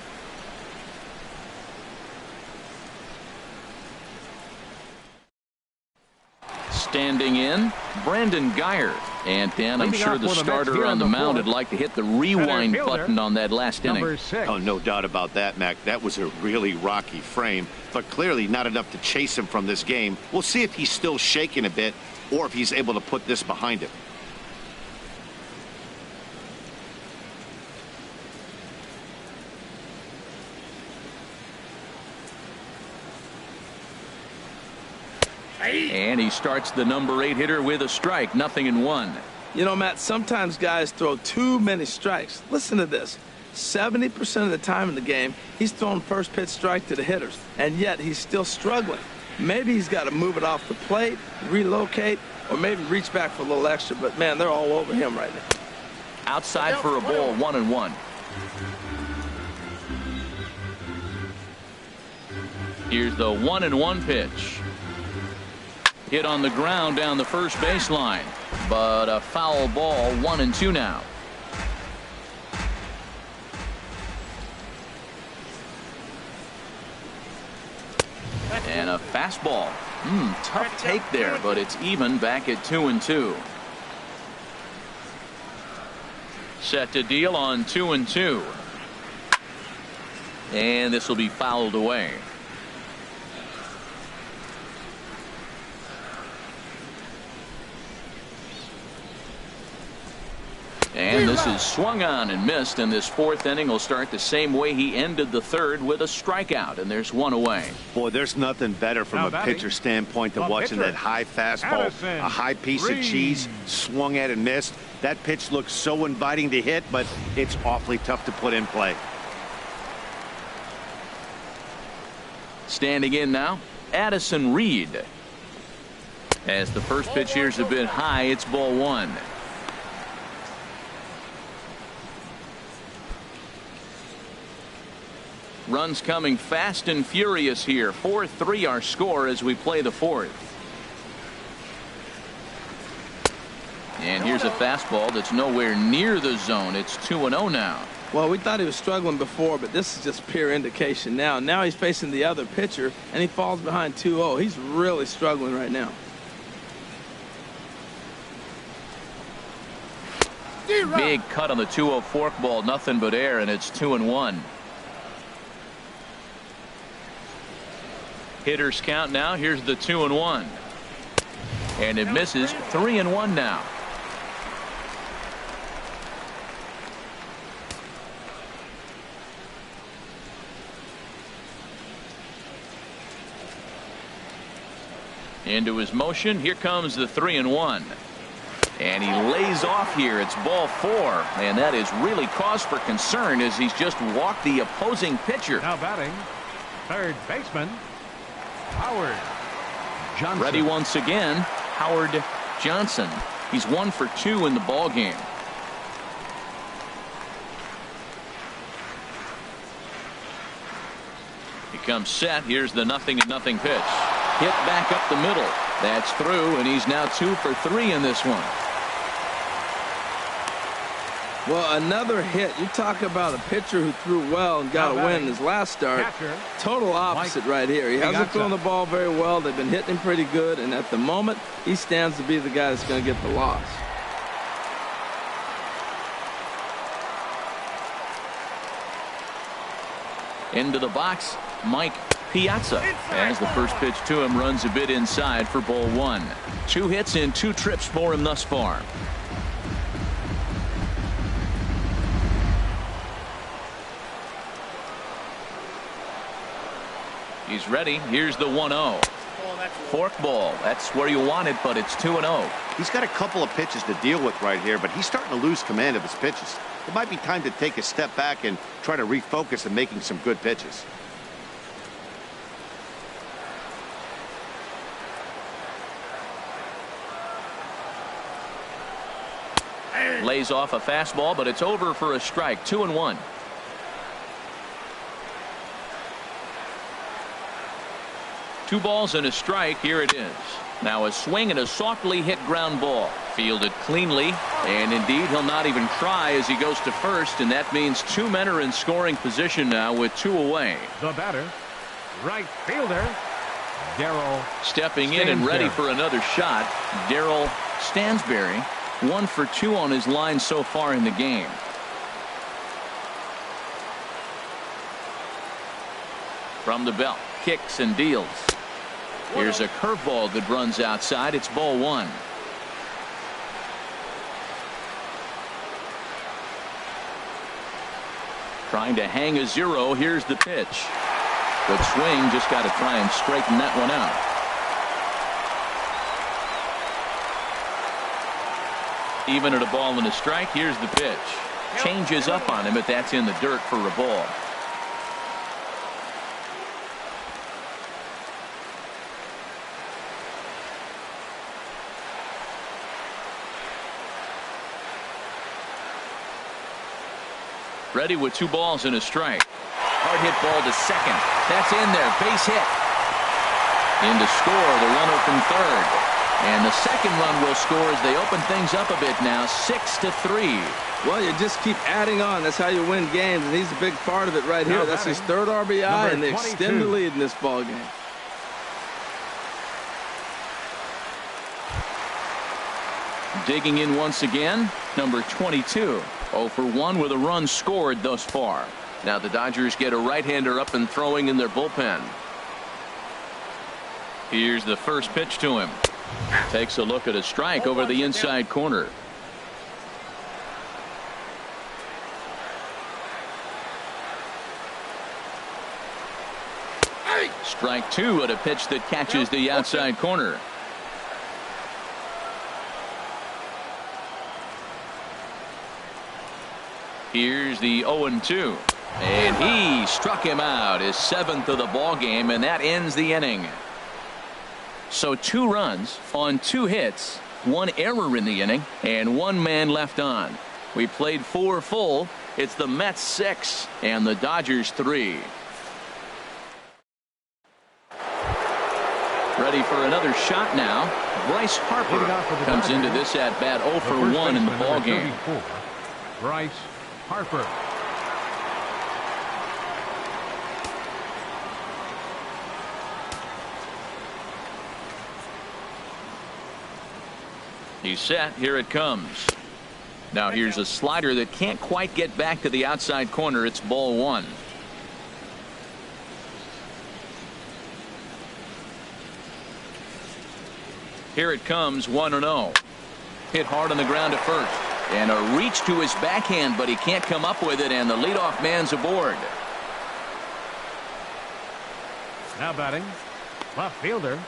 Standing in, Brandon Geyer. And Dan, I'm sure the starter on the mound would like to hit the rewind button on that last inning. Oh, no doubt about that, Mac. That was a really rocky frame, but clearly not enough to chase him from this game. We'll see if he's still shaking a bit or if he's able to put this behind him. And he starts the number 8 hitter with a strike. 0-1. You know, Matt, sometimes guys throw too many strikes. Listen to this. 70% of the time in the game, he's throwing first pitch strike to the hitters, and yet he's still struggling. Maybe he's got to move it off the plate, relocate, or maybe reach back for a little extra. But, man, they're all over him right now. Outside for a ball, 1-1. Here's the 1-1 pitch. Hit on the ground down the first baseline, but a foul ball, 1-2 now. And a fastball. Tough take there, but it's even back at 2-2. Set to deal on 2-2. And this will be fouled away. And this is swung on and missed, and this fourth inning will start the same way he ended the third, with a strikeout, and there's one away. Boy, there's nothing better from a pitcher standpoint than watching that high fastball, a high piece of cheese, swung at and missed. That pitch looks so inviting to hit, but it's awfully tough to put in play. Standing in now, Addison Reed. As the first pitch here's a bit high, it's ball one. Runs coming fast and furious here. 4-3 our score as we play the fourth. And here's a fastball that's nowhere near the zone. It's 2-0 now. Well, we thought he was struggling before, but this is just pure indication now. Now he's facing the other pitcher, and he falls behind 2-0. He's really struggling right now. Big cut on the 2-0 forkball. Nothing but air, and it's 2-1. Hitters count now. Here's the 2-1. And it misses. 3-1 now. Into his motion. Here comes the 3-1. And he lays off here. It's ball four. And that is really cause for concern as he's just walked the opposing pitcher. Now batting, third baseman, Howard Johnson. Ready once again, Howard Johnson. He's 1 for 2 in the ball game. He comes set. Here's the 0-0 pitch. Hit back up the middle. That's through, and he's now 2 for 3 in this one. Well, another hit. You talk about a pitcher who threw well and got a win in his last start. Total opposite right here. He hasn't thrown the ball very well. They've been hitting him pretty good, and at the moment, he stands to be the guy that's going to get the loss. Into the box, Mike Piazza, as the first pitch to him runs a bit inside for ball one. 2 hits in 2 trips for him thus far. He's ready. Here's the 1-0. Forkball. That's where you want it, but it's 2-0. He's got a couple of pitches to deal with right here, but he's starting to lose command of his pitches. It might be time to take a step back and try to refocus on making some good pitches. Lays off a fastball, but it's over for a strike. 2-1. Two balls and a strike. Here it is. Now a swing and a softly hit ground ball. Fielded cleanly, and indeed he'll not even try as he goes to first, and that means 2 men are in scoring position now with 2 away. The batter, right fielder, Daryl. Stepping in and ready for another shot, Daryl Stansberry. 1 for 2 on his line so far in the game. From the belt, kicks and deals. Here's a curveball that runs outside. It's ball one. Trying to hang a 0. Here's the pitch. Good swing. Just got to try and straighten that one out. Even at a ball and a strike, here's the pitch. Changes up on him, but that's in the dirt for a ball. Ready with 2 balls and a strike. Hard hit ball to second. That's in there. Base hit. In to score, the runner from third. And the second run will score as they open things up a bit now, 6-3. Well, you just keep adding on. That's how you win games, and he's a big part of it right here. That's his 3rd RBI, and they extend the lead in this ball game. Digging in once again, number 22. 0 for 1 with a run scored thus far. Now the Dodgers get a right-hander up and throwing in their bullpen. Here's the first pitch to him. Takes a look at a strike over the inside corner. Strike 2 at a pitch that catches the outside corner. Here's the 0-2. And he struck him out, his 7th of the ball game, and that ends the inning. So 2 runs on 2 hits, 1 error in the inning, and 1 man left on. We played 4 full. It's the Mets 6 and the Dodgers 3. Ready for another shot now. Bryce Harper comes into this at bat 0 for 1 in the ball game. Bryce Harper. He's set. Here it comes. Now here's a slider that can't quite get back to the outside corner. It's ball 1. Here it comes, 1-0. Hit hard on the ground at first. And a reach to his backhand, but he can't come up with it, and the leadoff man's aboard. Now batting, left fielder,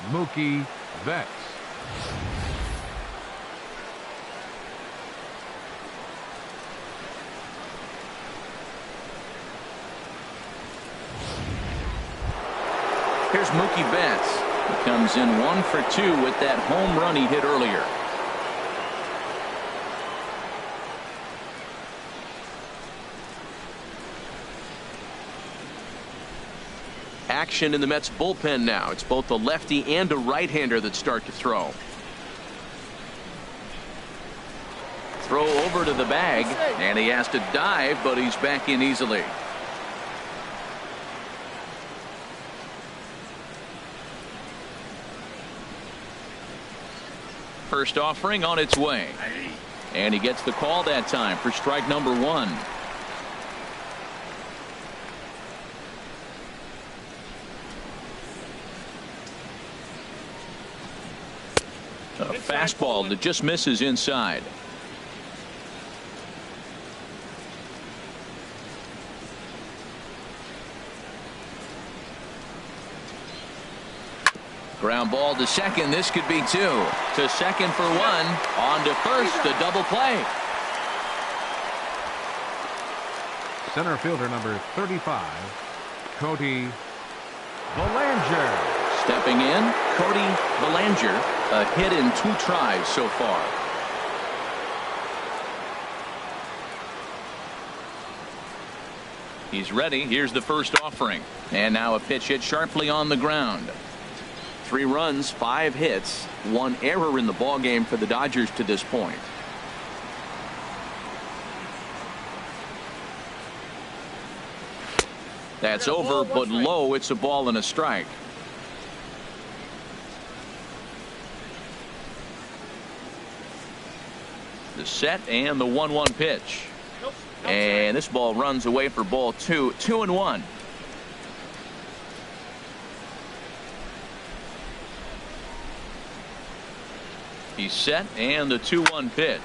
Mookie Betts. Here's Mookie Betts. He comes in 1 for 2 with that home run he hit earlier. Action in the Mets bullpen now. It's both a lefty and a right-hander that start to throw. Throw over to the bag, and he has to dive, but he's back in easily. First offering on its way. And he gets the call that time for strike number 1. A fastball that just misses inside. Ground ball to second. This could be 2. To second for 1. On to first. A double play. Center fielder number 35, Cody Belanger. Stepping in, Cody Belanger. A hit in 2 tries so far. He's ready. Here's the first offering. And now a pitch hit sharply on the ground. 3 runs, 5 hits, 1 error in the ballgame for the Dodgers to this point. That's over, but low. It's a ball and a strike. The set and the 1-1 pitch. And this ball runs away for ball 2. 2-1. He's set, and the 2-1 pitch.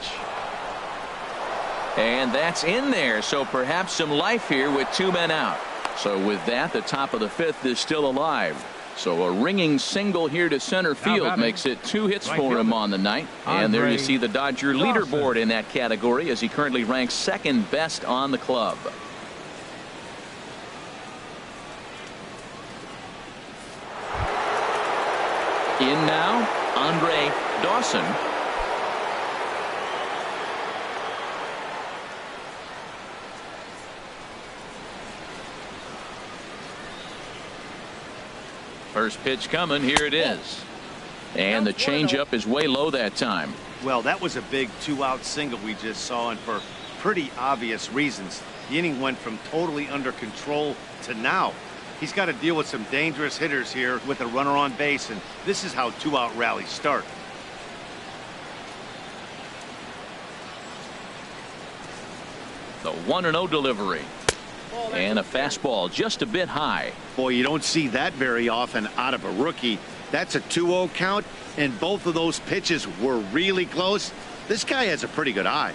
And that's in there, so perhaps some life here with 2 men out. So with that, the top of the 5th is still alive. So a ringing single here to center field makes it 2 hits for him on the night. And there you see the Dodger leaderboard in that category as he currently ranks second best on the club. In now, Dawson. First pitch coming. Here it is. And the changeup is way low that time. Well, that was a big 2-out single we just saw, and for pretty obvious reasons. The inning went from totally under control to now. He's got to deal with some dangerous hitters here with a runner on base, and this is how 2-out rallies start. The 1-0 delivery. And a fastball just a bit high. Boy, you don't see that very often out of a rookie. That's a 2-0 count, and both of those pitches were really close. This guy has a pretty good eye.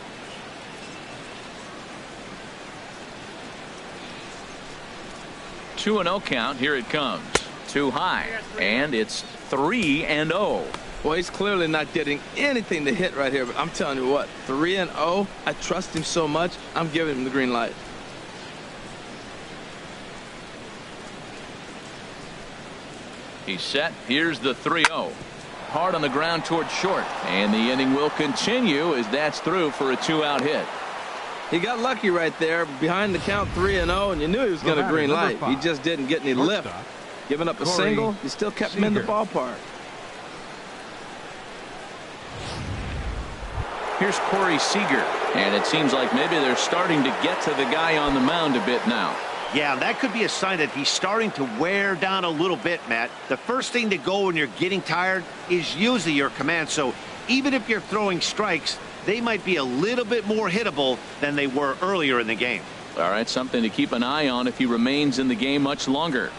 Two 2-0 count. Here it comes. Too high. And it's 3-0. Well, he's clearly not getting anything to hit right here, but I'm telling you what, 3-0, I trust him so much, I'm giving him the green light. He's set. Here's the 3-0. Hard on the ground towards short. And the inning will continue as that's through for a 2-out hit. He got lucky right there behind the count 3-0, and you knew he was going to green light. He just didn't get any lift. Giving up a single, he still kept him in the ballpark. Here's Corey Seeger. And it seems like maybe they're starting to get to the guy on the mound a bit now. Yeah, that could be a sign that he's starting to wear down a little bit, Matt. The first thing to go when you're getting tired is usually your command. So even if you're throwing strikes, they might be a little bit more hittable than they were earlier in the game. All right, something to keep an eye on if he remains in the game much longer.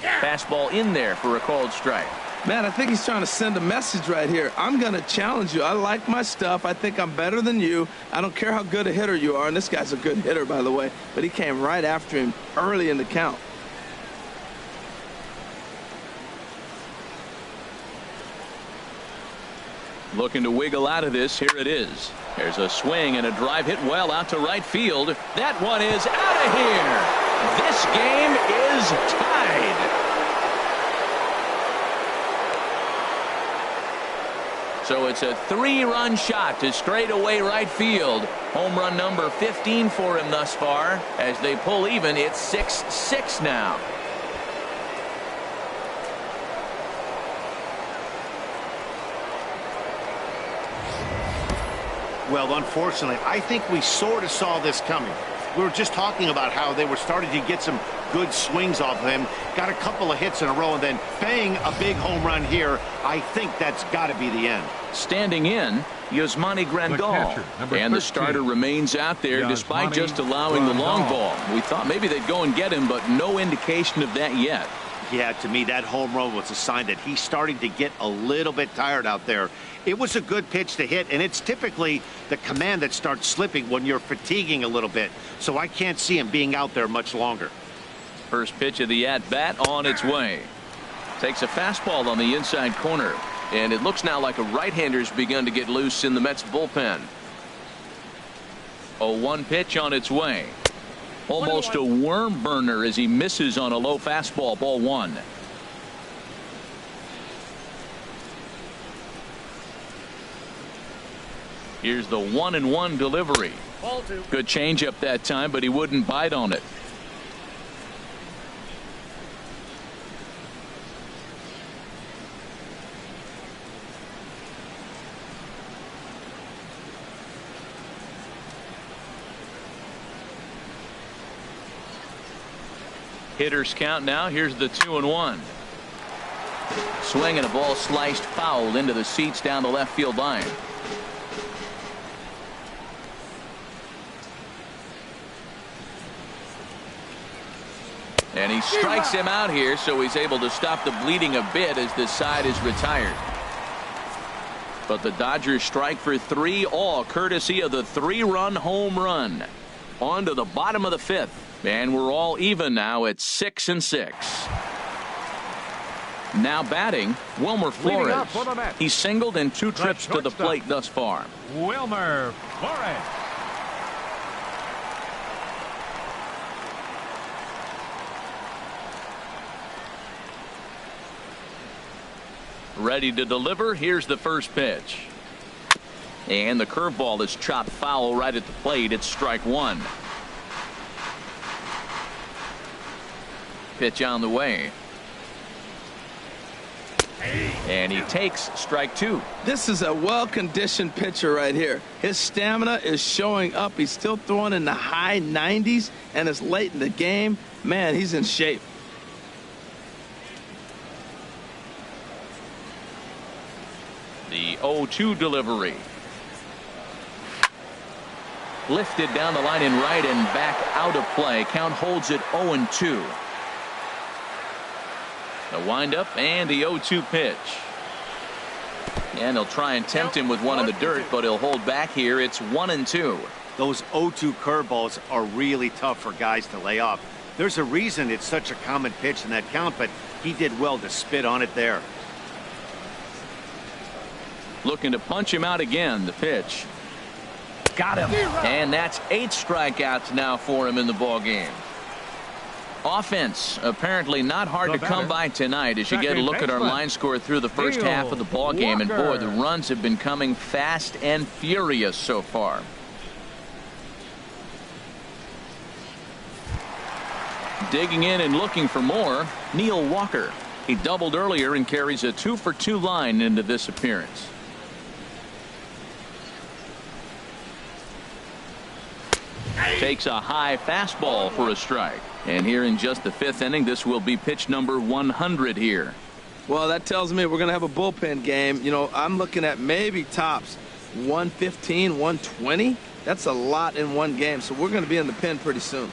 Fastball in there for a called strike. Man, I think he's trying to send a message right here. I'm going to challenge you. I like my stuff. I think I'm better than you. I don't care how good a hitter you are. And this guy's a good hitter, by the way. But he came right after him early in the count. Looking to wiggle out of this. Here it is. There's a swing and a drive hit well out to right field. That one is out of here. This game is tied. So it's a 3-run shot to straightaway right field. Home run number 15 for him thus far. As they pull even, it's 6-6 now. Well, unfortunately, I think we sort of saw this coming. We were just talking about how they were starting to get some good swings off of him. Got a couple of hits in a row, and then bang, a big home run here. I think that's got to be the end. Standing in, Yasmani Grandal. And the starter remains out there despite just allowing the long ball. We thought maybe they'd go and get him, but no indication of that yet. Yeah, to me, that home run was a sign that he's starting to get a little bit tired out there. It was a good pitch to hit, and it's typically the command that starts slipping when you're fatiguing a little bit. So I can't see him being out there much longer. First pitch of the at-bat on its way. Takes a fastball on the inside corner. And it looks now like a right-hander's begun to get loose in the Mets bullpen. 0-1 pitch on its way. Almost a worm burner as he misses on a low fastball. Ball 1. Here's the 1-1 delivery. Good changeup that time, but he wouldn't bite on it. Hitters count now. Here's the 2-1. Swing and a ball sliced foul into the seats down the left field line. And he strikes him out here, so he's able to stop the bleeding a bit as this side is retired. But the Dodgers strike for 3, all courtesy of the 3-run home run. On to the bottom of the 5th. And we're all even now at 6-6. Now batting, Wilmer Flores. He's singled in 2 trips to the plate thus far. Wilmer Flores. Ready to deliver. Here's the first pitch. And the curveball is chopped foul right at the plate. It's strike 1. Pitch on the way. And he takes strike 2. This is a well-conditioned pitcher right here. His stamina is showing up. He's still throwing in the high 90s, and it's late in the game. Man, he's in shape. The 0-2 delivery. Lifted down the line in right and back out of play. Count holds it 0-2. The windup and the 0-2 pitch. And he'll try and tempt him with one in the dirt, but he'll hold back here. It's 1-2. Those 0-2 curveballs are really tough for guys to lay off. There's a reason it's such a common pitch in that count, but he did well to spit on it there. Looking to punch him out again. The pitch. Got him. And that's 8 strikeouts now for him in the ball game. Offense apparently not hard to come by tonight as you get a look at our line score through the first half of the ball game. And boy, the runs have been coming fast and furious so far. Digging in and looking for more, Neil Walker. He doubled earlier and carries a 2-for-2 line into this appearance. Takes a high fastball for a strike. And here in just the 5th inning, this will be pitch number 100 here. Well, that tells me we're going to have a bullpen game. You know, I'm looking at maybe tops 115, 120. That's a lot in one game, so we're going to be in the pen pretty soon.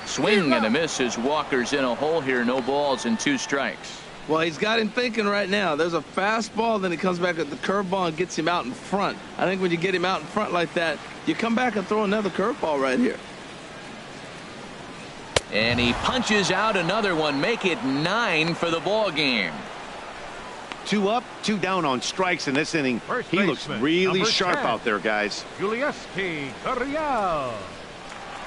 Swing and a miss as Walker's in a hole here. No balls and 2 strikes. Well, he's got him thinking right now. There's a fastball, then he comes back at the curveball and gets him out in front. I think when you get him out in front like that, you come back and throw another curveball right here. And he punches out another one. Make it 9 for the ball game. 2 up, 2 down on strikes in this inning. He looks really sharp out there, guys. Yulieski Gurriel.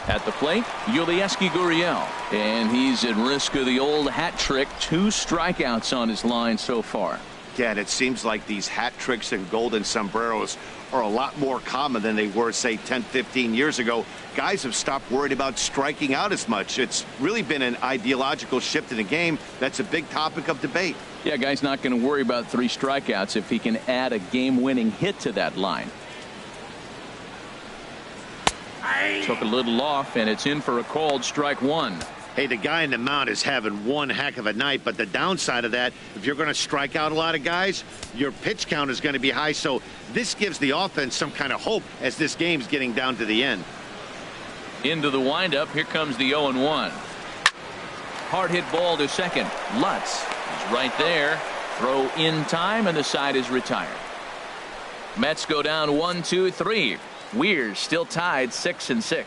At the plate, Yulieski Gurriel. And he's at risk of the old hat trick. 2 strikeouts on his line so far. Yeah, and it seems like these hat tricks and golden sombreros are a lot more common than they were, say, 10, 15 years ago. Guys have stopped worried about striking out as much. It's really been an ideological shift in the game. That's a big topic of debate. Yeah, guy's not going to worry about 3 strikeouts if he can add a game-winning hit to that line. Took a little off, and it's in for a called strike 1. Hey, the guy in the mound is having one heck of a night, but the downside of that, if you're going to strike out a lot of guys, your pitch count is going to be high. So this gives the offense some kind of hope as this game's getting down to the end. Into the windup. Here comes the 0-1. Hard hit ball to second. Lutz is right there. Throw in time, and the side is retired. Mets go down 1-2-3. Weir's still tied 6-6.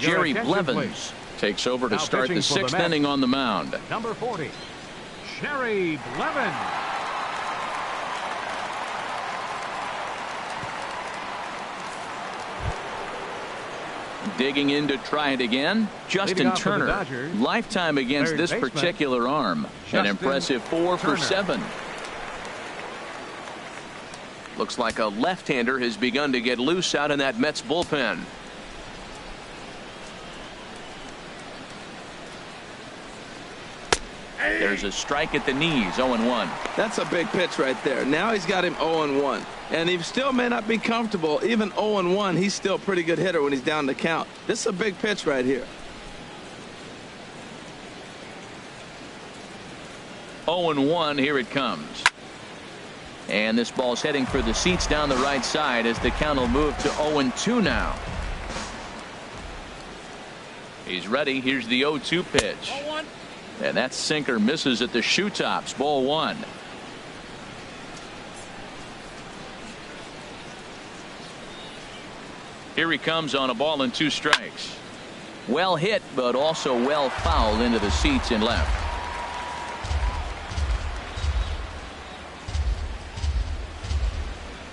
Jerry Blevins takes over to start the 6th inning on the mound. Number 40, Jerry Blevins. Digging in to try it again. Justin Turner, lifetime against this particular arm. An impressive 4 for 7. Looks like a left-hander has begun to get loose out in that Mets bullpen. There's a strike at the knees. 0-1. That's a big pitch right there. Now he's got him 0-1. And he still may not be comfortable. Even 0-1, he's still a pretty good hitter when he's down the count. This is a big pitch right here. 0-1. Here it comes. And this ball's heading for the seats down the right side as the count will move to 0-2 now. He's ready. Here's the 0-2 pitch. And that sinker misses at the shoe tops. Ball one. Here he comes on a ball and 2 strikes. Well hit, but also well fouled into the seats and left.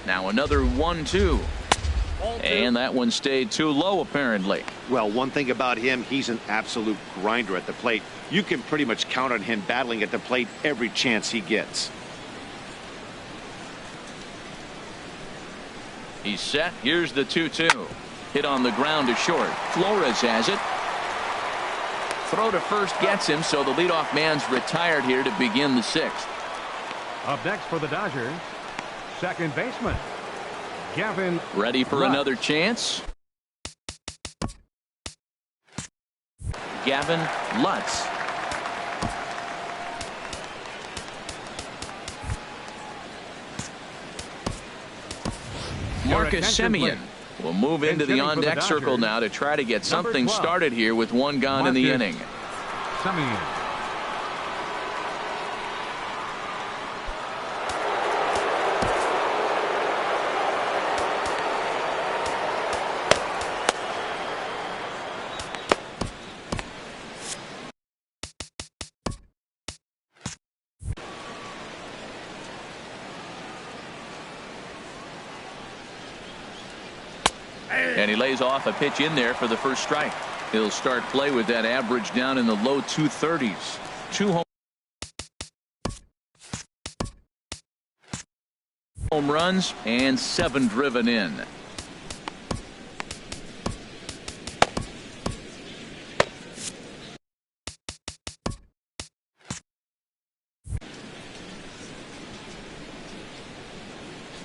Now another 1-2. And that one stayed too low, apparently. Well, one thing about him, he's an absolute grinder at the plate. You can pretty much count on him battling at the plate every chance he gets. He's set. Here's the 2-2. Hit on the ground to short. Flores has it. Throw to first gets him, so the leadoff man's retired here to begin the 6th. Up next for the Dodgers, second baseman, Gavin. Ready for another chance. Gavin Lutz. Marcus Semien will move into the on-deck circle now to try to get something started here with 1 gone in the inning. Semien. And he lays off a pitch in there for the first strike. He'll start play with that average down in the low 230s. 2 home runs and 7 driven in.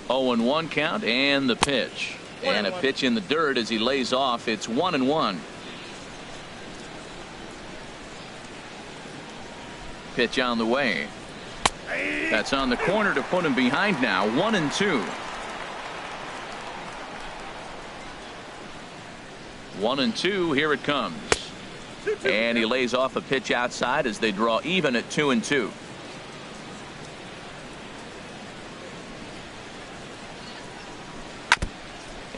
Oh, and 1 count and the pitch. And a pitch in the dirt as he lays off. It's 1-1. Pitch on the way. That's on the corner to put him behind now. 1-2. 1-2. Here it comes. And he lays off a pitch outside as they draw even at 2-2.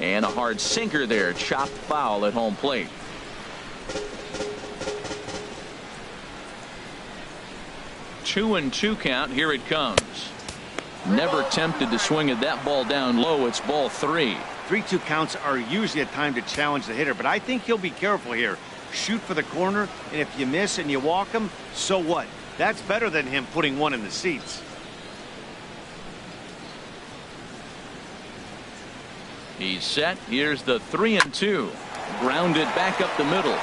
And a hard sinker there, chopped foul at home plate. Two and 2 count. Here it comes. Never tempted to swing at that ball down low. It's ball 3. 3-2 counts are usually a time to challenge the hitter, but I think he'll be careful here. Shoot for the corner, and if you miss and you walk him, so what? That's better than him putting 1 in the seats. He's set. Here's the 3-2. Grounded back up the middle.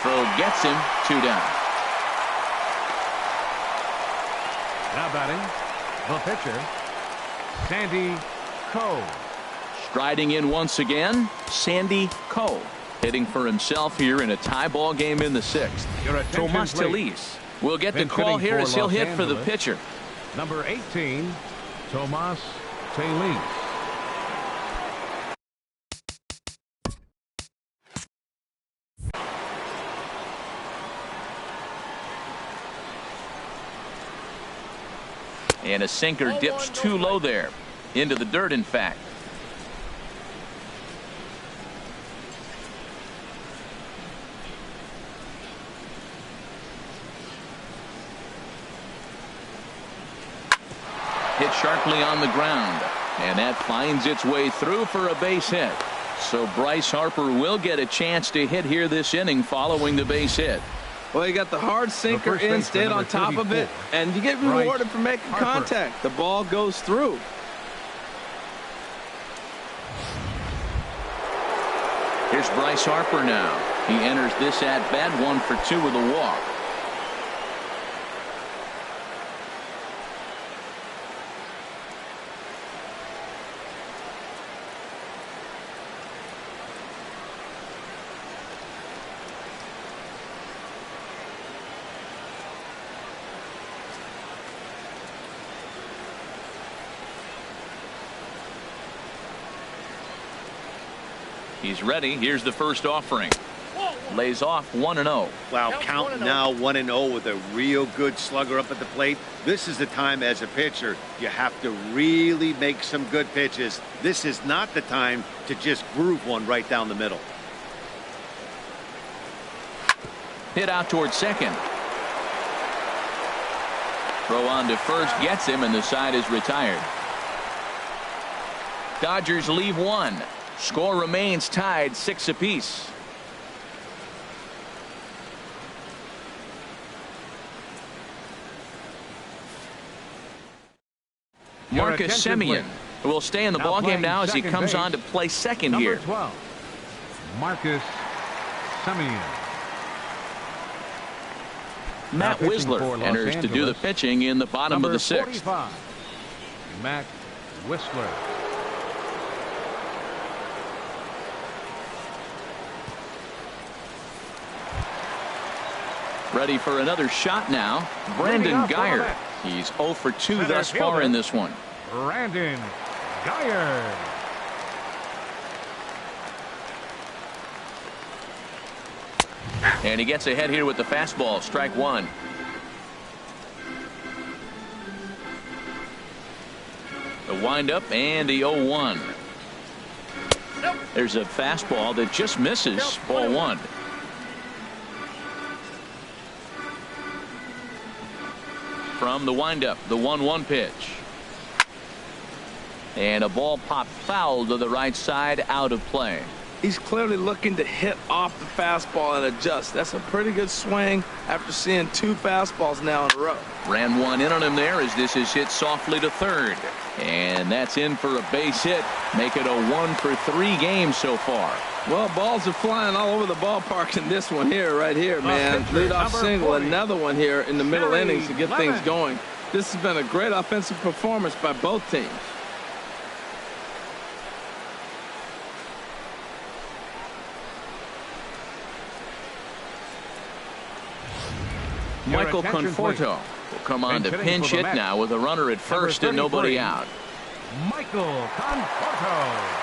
Throw gets him. 2 down. Now batting, the pitcher, Sandy Coe. Striding in once again, Sandy Coe. Hitting for himself here in a tie ball game in the 6th. Tomas Telis will get the call here as he'll hit for the pitcher. Number 18, Tomas Telis. And a sinker dips too low there. Into the dirt, in fact. Hit sharply on the ground, and that finds its way through for a base hit. So Bryce Harper will get a chance to hit here this inning following the base hit. Well, you got the hard sinker in, stayed on top of it, and you get rewarded for making contact. The ball goes through. Here's Bryce Harper now. He enters this at bat 1 for 2 with a walk. He's ready. Here's the first offering. Lays off 1-0. Wow, count now 1-0 with a real good slugger up at the plate. This is the time as a pitcher you have to really make some good pitches. This is not the time to just groove one right down the middle. Hit out towards second. Throw on to first gets him, and the side is retired. Dodgers leave one. Score remains tied 6 apiece. Marcus Semien will stay in the ballgame now as he comes on to play second here. 12, Marcus Semien. Matt Wisler enters to do the pitching in the bottom of the 6th. 45, Matt Wisler. Ready for another shot now. Brandon Guyer. He's 0 for 2 thus far in this one. Brandon Guyer. And he gets ahead here with the fastball. Strike one. The windup and the 0-1. There's a fastball that just misses. Ball one. From the windup, the 1-1 pitch. And a ball popped foul to the right side, out of play. He's clearly looking to hit off the fastball and adjust. That's a pretty good swing after seeing 2 fastballs now in a row. Ran one in on him there as this is hit softly to third. And that's in for a base hit. Make it a 1 for 3 game so far. Well, balls are flying all over the ballpark in this one here, right here, man. Leadoff single, 40. Another one here in the middle innings to get things going. This has been a great offensive performance by both teams. Michael Conforto will come on to pinch hit now with a runner at first and nobody out. Michael Conforto.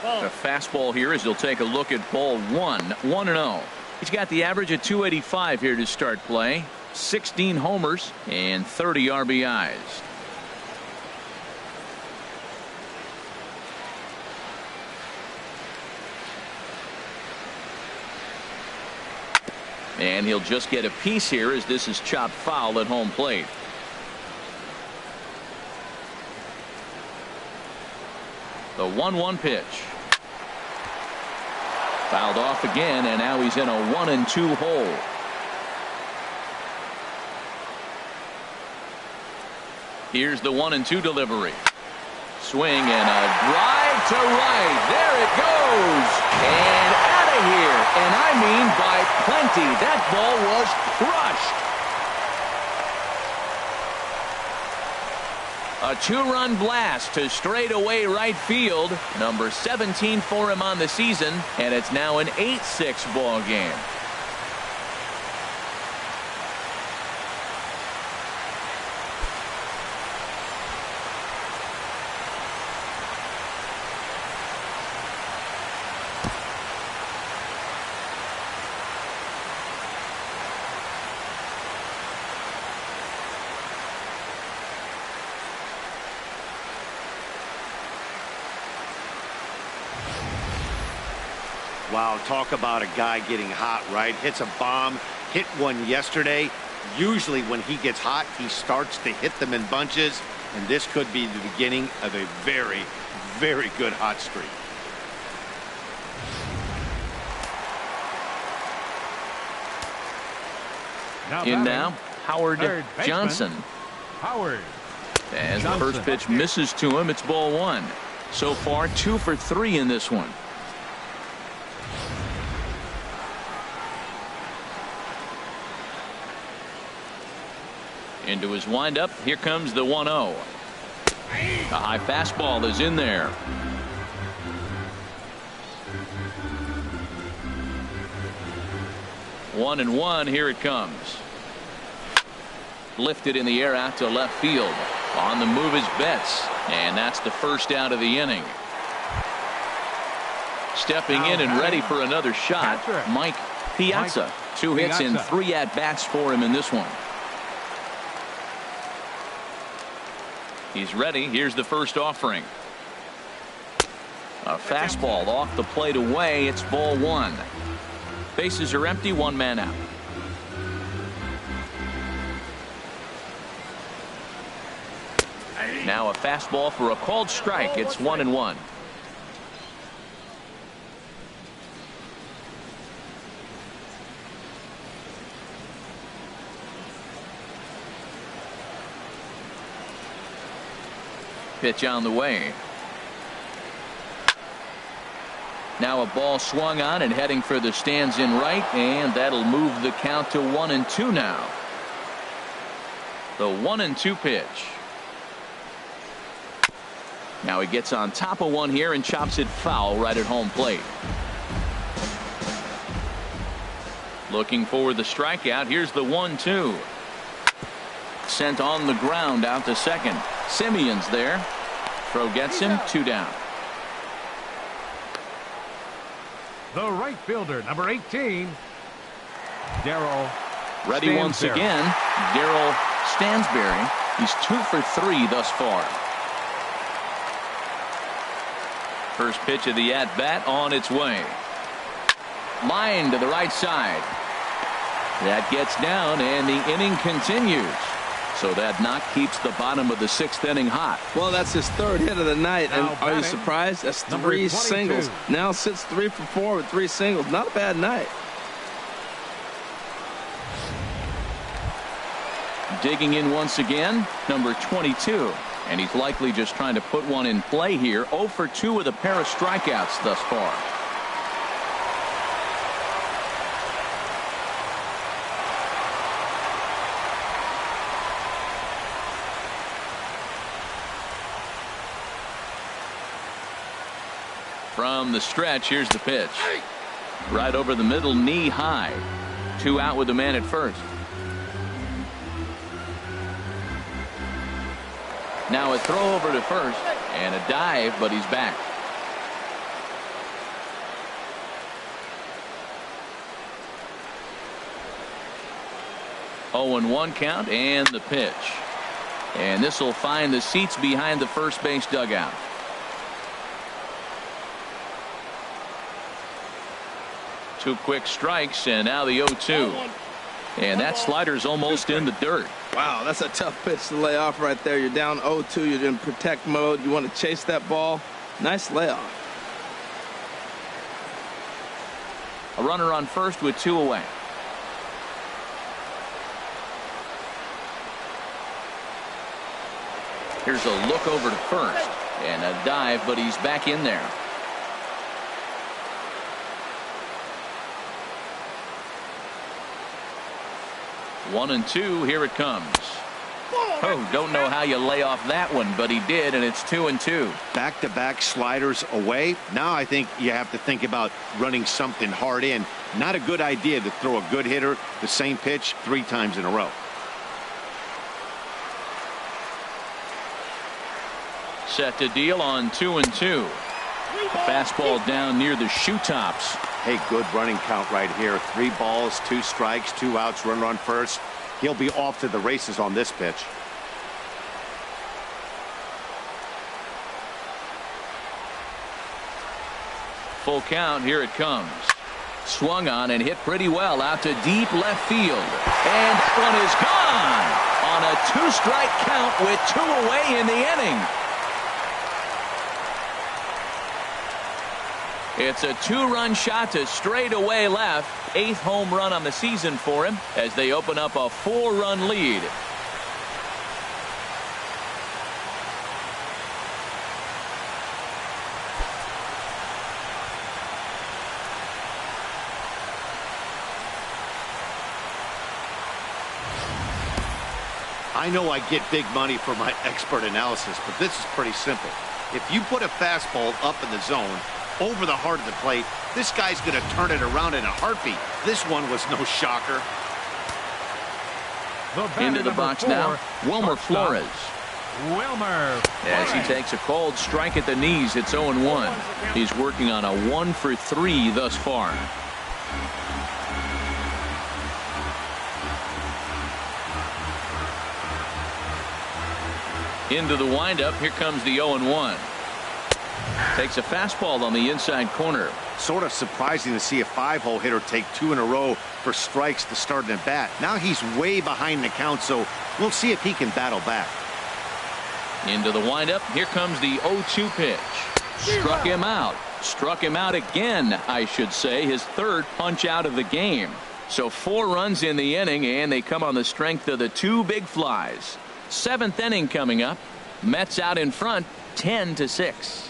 A fastball here as he'll take a look at ball 1. 1-0. He's got the average at 285 here to start play. 16 homers and 30 RBIs. And he'll just get a piece here as this is chopped foul at home plate. The 1-1 pitch. Fouled off again, and now he's in a 1-2 hole. Here's the 1-2 delivery. Swing and a drive to right. There it goes. And out of here. And I mean by plenty. That ball was crushed. A 2-run blast to straightaway right field. Number 17 for him on the season. And it's now an 8-6 ball game. Wow, talk about a guy getting hot, right? Hits a bomb, hit one yesterday. Usually when he gets hot, he starts to hit them in bunches, and this could be the beginning of a very, very good hot streak. Now Howard Johnson. Howard. As the first pitch misses to him, it's ball 1. So far 2 for 3 in this one. Into his windup. Here comes the 1-0. A high fastball is in there. One and one. Here it comes. Lifted in the air out to left field. On the move is Betts, and that's the first out of the inning. Stepping in and ready for another shot, Mike Piazza. 2 hits and 3 at-bats for him in this one. He's ready. Here's the first offering. A fastball off the plate away. It's ball 1. Bases are empty. 1 man out. Now a fastball for a called strike. It's 1-1. Pitch on the way. Now a ball swung on and heading for the stands in right, and that'll move the count to 1-2 now. The 1-2 pitch. Now he gets on top of one here and chops it foul right at home plate. Looking for the strikeout. Here's the 1-2. Sent on the ground out to second. Simeon's there. Throw gets him. 2 down. The right fielder, number 18, Daryl. Ready once again, Daryl Stansberry. He's 2 for 3 thus far. First pitch of the at-bat on its way. Line to the right side. That gets down, and the inning continues. So that knock keeps the bottom of the 6th inning hot. Well, that's his 3rd hit of the night. And are you surprised? That's 3 singles. Now sits 3 for 4 with 3 singles. Not a bad night. Digging in once again, number 22. And he's likely just trying to put one in play here. 0 for 2 with a pair of strikeouts thus far. From the stretch, here's the pitch. Right over the middle, knee high. 2 out with the man at first. Now a throw over to first and a dive, but he's back. Oh, 1 count and the pitch. And this will find the seats behind the first base dugout. Two quick strikes, and now the 0-2. And that slider's almost in the dirt. Wow, that's a tough pitch to lay off right there. You're down 0-2. You're in protect mode. You want to chase that ball. Nice layoff. A runner on first with 2 away. Here's a look over to first. And a dive, but he's back in there. One and 2. Here it comes. Oh, don't know how you lay off that one, but he did, and it's 2-2. Back-to-back sliders away. Now I think you have to think about running something hard in. Not a good idea to throw a good hitter the same pitch 3 times in a row. Set to deal on 2-2. Fastball down near the shoe tops. Hey, good running count right here. 3 balls, 2 strikes, 2 outs, runner on first. He'll be off to the races on this pitch. Full count. Here it comes. Swung on and hit pretty well out to deep left field. And that one is gone on a 2-strike count with 2 away in the inning. It's a 2-run shot to straightaway left. 8th home run on the season for him as they open up a 4-run lead. I know I get big money for my expert analysis, but this is pretty simple. If you put a fastball up in the zone over the heart of the plate, this guy's going to turn it around in a heartbeat. This one was no shocker. Into the box now, Wilmer Flores. Wilmer. As he takes a cold strike at the knees, it's 0-1. He's working on a 1-for-3 thus far. Into the windup. Here comes the 0-1. Takes a fastball on the inside corner. Sort of surprising to see a 5-hole hitter take 2 in a row for strikes to start an at bat. Now he's way behind the count, so we'll see if he can battle back. Into the windup. Here comes the 0-2 pitch. Struck him out. Struck him out again, I should say. His third punch out of the game. So 4 runs in the inning, and they come on the strength of the 2 big flies. 7th inning coming up. Mets out in front, 10-6.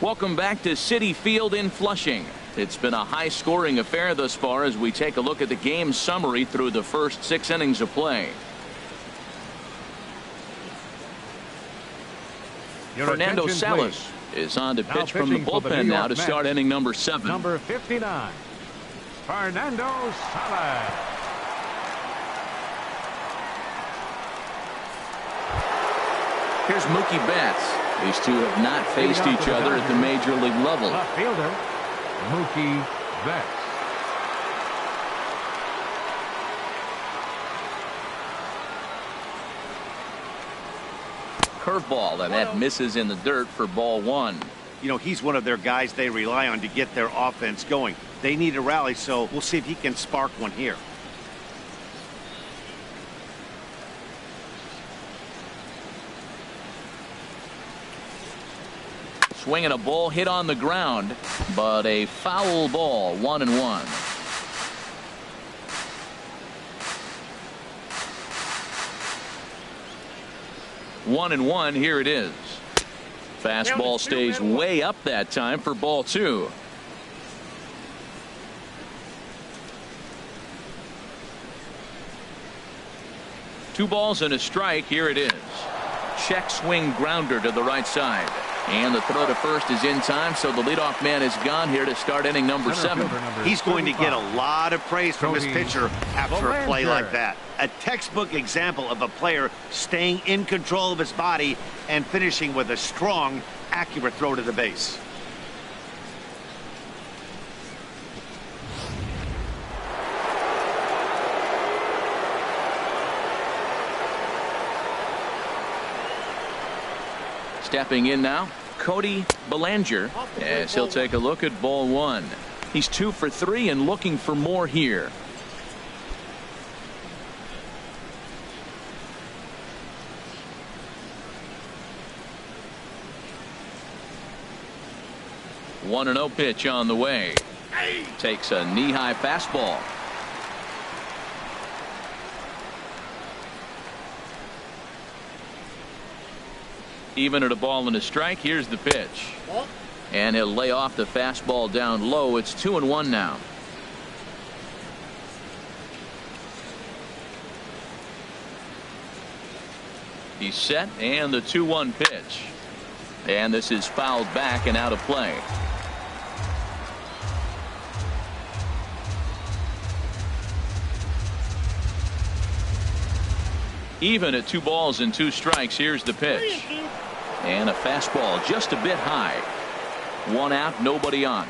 Welcome back to Citi Field in Flushing. It's been a high-scoring affair thus far as we take a look at the game summary through the first 6 innings of play. Fernando Salas is on to pitch from the bullpen now to start inning number 7. Number 59, Fernando Salas. Here's Mookie Betts. These two have not faced each other at the major league level. Left fielder, Mookie Betts. Curveball, and that misses in the dirt for ball 1. You know, he's one of their guys they rely on to get their offense going. They need a rally, so we'll see if he can spark one here. Swinging a ball hit on the ground, but a foul ball, 1-1. One and one, here it is. Fastball stays way up that time for ball 2. Two balls and a strike, here it is. Check swing grounder to the right side. And the throw to first is in time, so the leadoff man is gone here to start inning number 7. He's going to get a lot of praise from his pitcher after a play like that. A textbook example of a player staying in control of his body and finishing with a strong, accurate throw to the base. Stepping in now, Cody Belanger, as he'll take a look at ball 1. He's 2 for 3 and looking for more here. One 1-0 pitch on the way. Takes a knee-high fastball. Even at a ball and a strike, here's the pitch. And he'll lay off the fastball down low. It's 2-1 now. He's set, and the 2-1 pitch. And this is fouled back and out of play. Even at 2 balls and 2 strikes, here's the pitch. And a fastball just a bit high. 1 out, nobody on.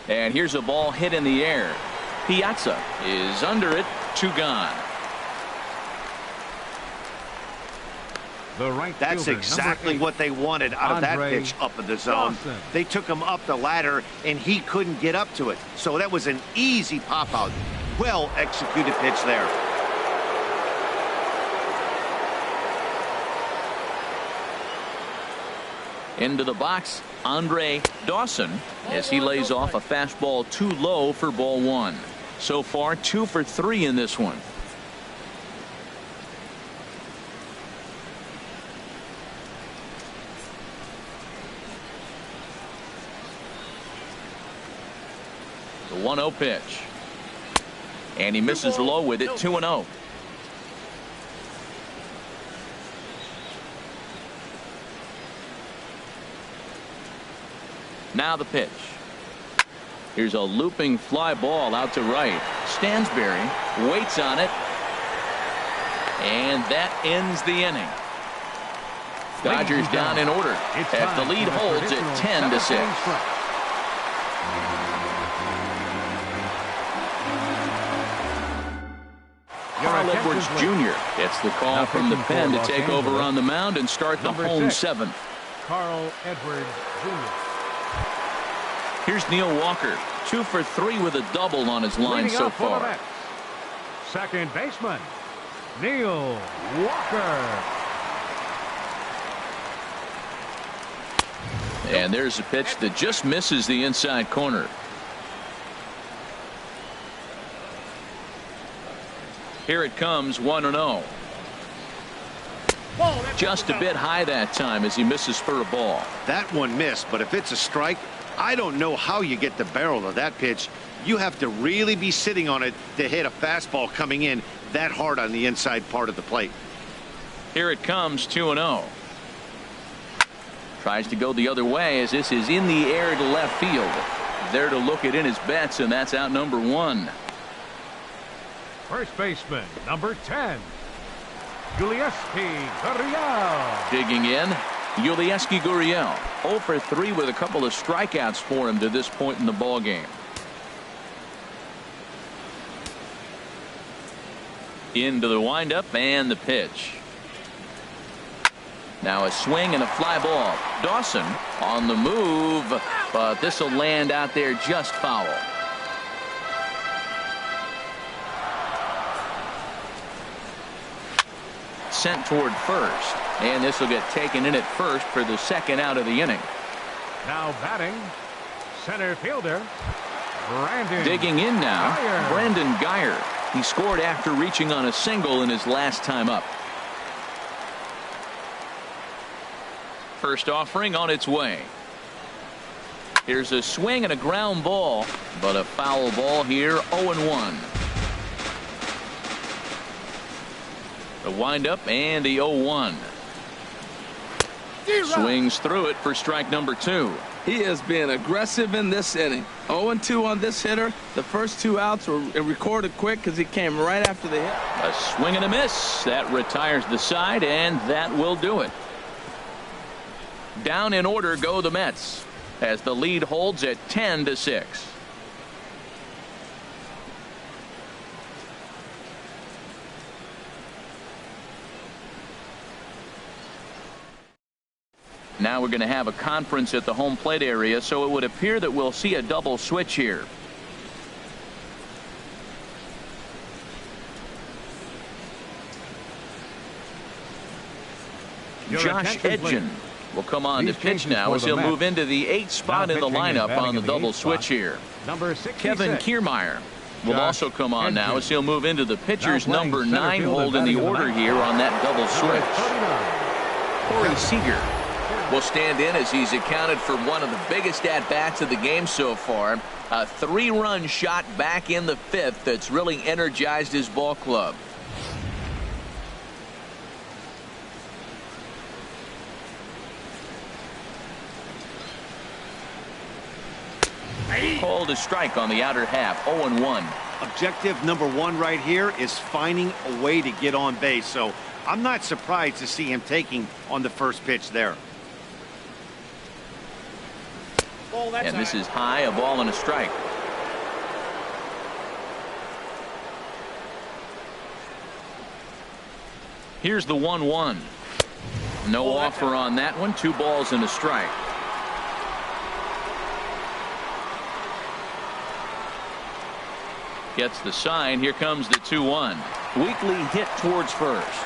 And here's a ball hit in the air. Piazza is under it, 2 gone. That's exactly what they wanted out of that pitch up in the zone. Dawson. They took him up the ladder, and he couldn't get up to it. So that was an easy pop-out. Well executed pitch there. Into the box, Dawson, as he lays off a fastball too low for ball 1. So far, 2 for 3 in this one. The 1-0 pitch. And he misses low with it, 2-0. Now the pitch. Here's a looping fly ball out to right. Stansberry waits on it. And that ends the inning. Dodgers down in order as the lead holds at 10-6. Carl Edwards Jr. gets the call from the pen to take over on the mound and start the home seventh. Carl Edwards Jr. Here's Neil Walker, 2 for 3 with a double on his line so far. Second baseman, Neil Walker. And there's a pitch that just misses the inside corner. Here it comes, 1-0. Just a bit high that time as he misses for a ball. That one missed, but if it's a strike, I don't know how you get the barrel of that pitch. You have to really be sitting on it to hit a fastball coming in that hard on the inside part of the plate. Here it comes, 2-0. Tries to go the other way as this is in the air to left field. There to look it in his bets, and that's out number 1. First baseman, number 10, Yulieski Gurriel. Digging in, Yulieski Gurriel. 0 for 3 with a couple of strikeouts for him to this point in the ball game. Into the windup and the pitch. Now a swing and a fly ball. Dawson on the move, but this will land out there just foul. Sent toward first, and this will get taken in at first for the second out of the inning. Now batting, center fielder Brandon. Digging in now, Geyer. Brandon Geyer. He scored after reaching on a single in his last time up. First offering on its way. Here's a swing and a ground ball, but a foul ball here, 0-1. The windup and the 0-1. Swings through it for strike number 2. He is being aggressive in this inning. 0-2 on this hitter. The first 2 outs were recorded quick because he came right after the hit. A swing and a miss. That retires the side, and that will do it. Down in order go the Mets as the lead holds at 10-6. Now we're going to have a conference at the home plate area, so it would appear that we'll see a double switch here. Josh Edgen will come on to pitch now as he'll move into the 8th spot in the lineup on the double switch here. Kevin Kiermaier will also come on now as he'll move into the pitcher's number 9 hold in the order here on that double switch. Corey Seeger will stand in as he's accounted for one of the biggest at-bats of the game so far. A 3-run shot back in the 5th that's really energized his ball club. Called a strike on the outer half, 0-1. Objective number 1 right here is finding a way to get on base, so I'm not surprised to see him taking on the first pitch there. And this is high, a ball and a strike. Here's the 1-1. No offer on that one. 2 balls and a strike. Gets the sign. Here comes the 2-1. Weakly hit towards first.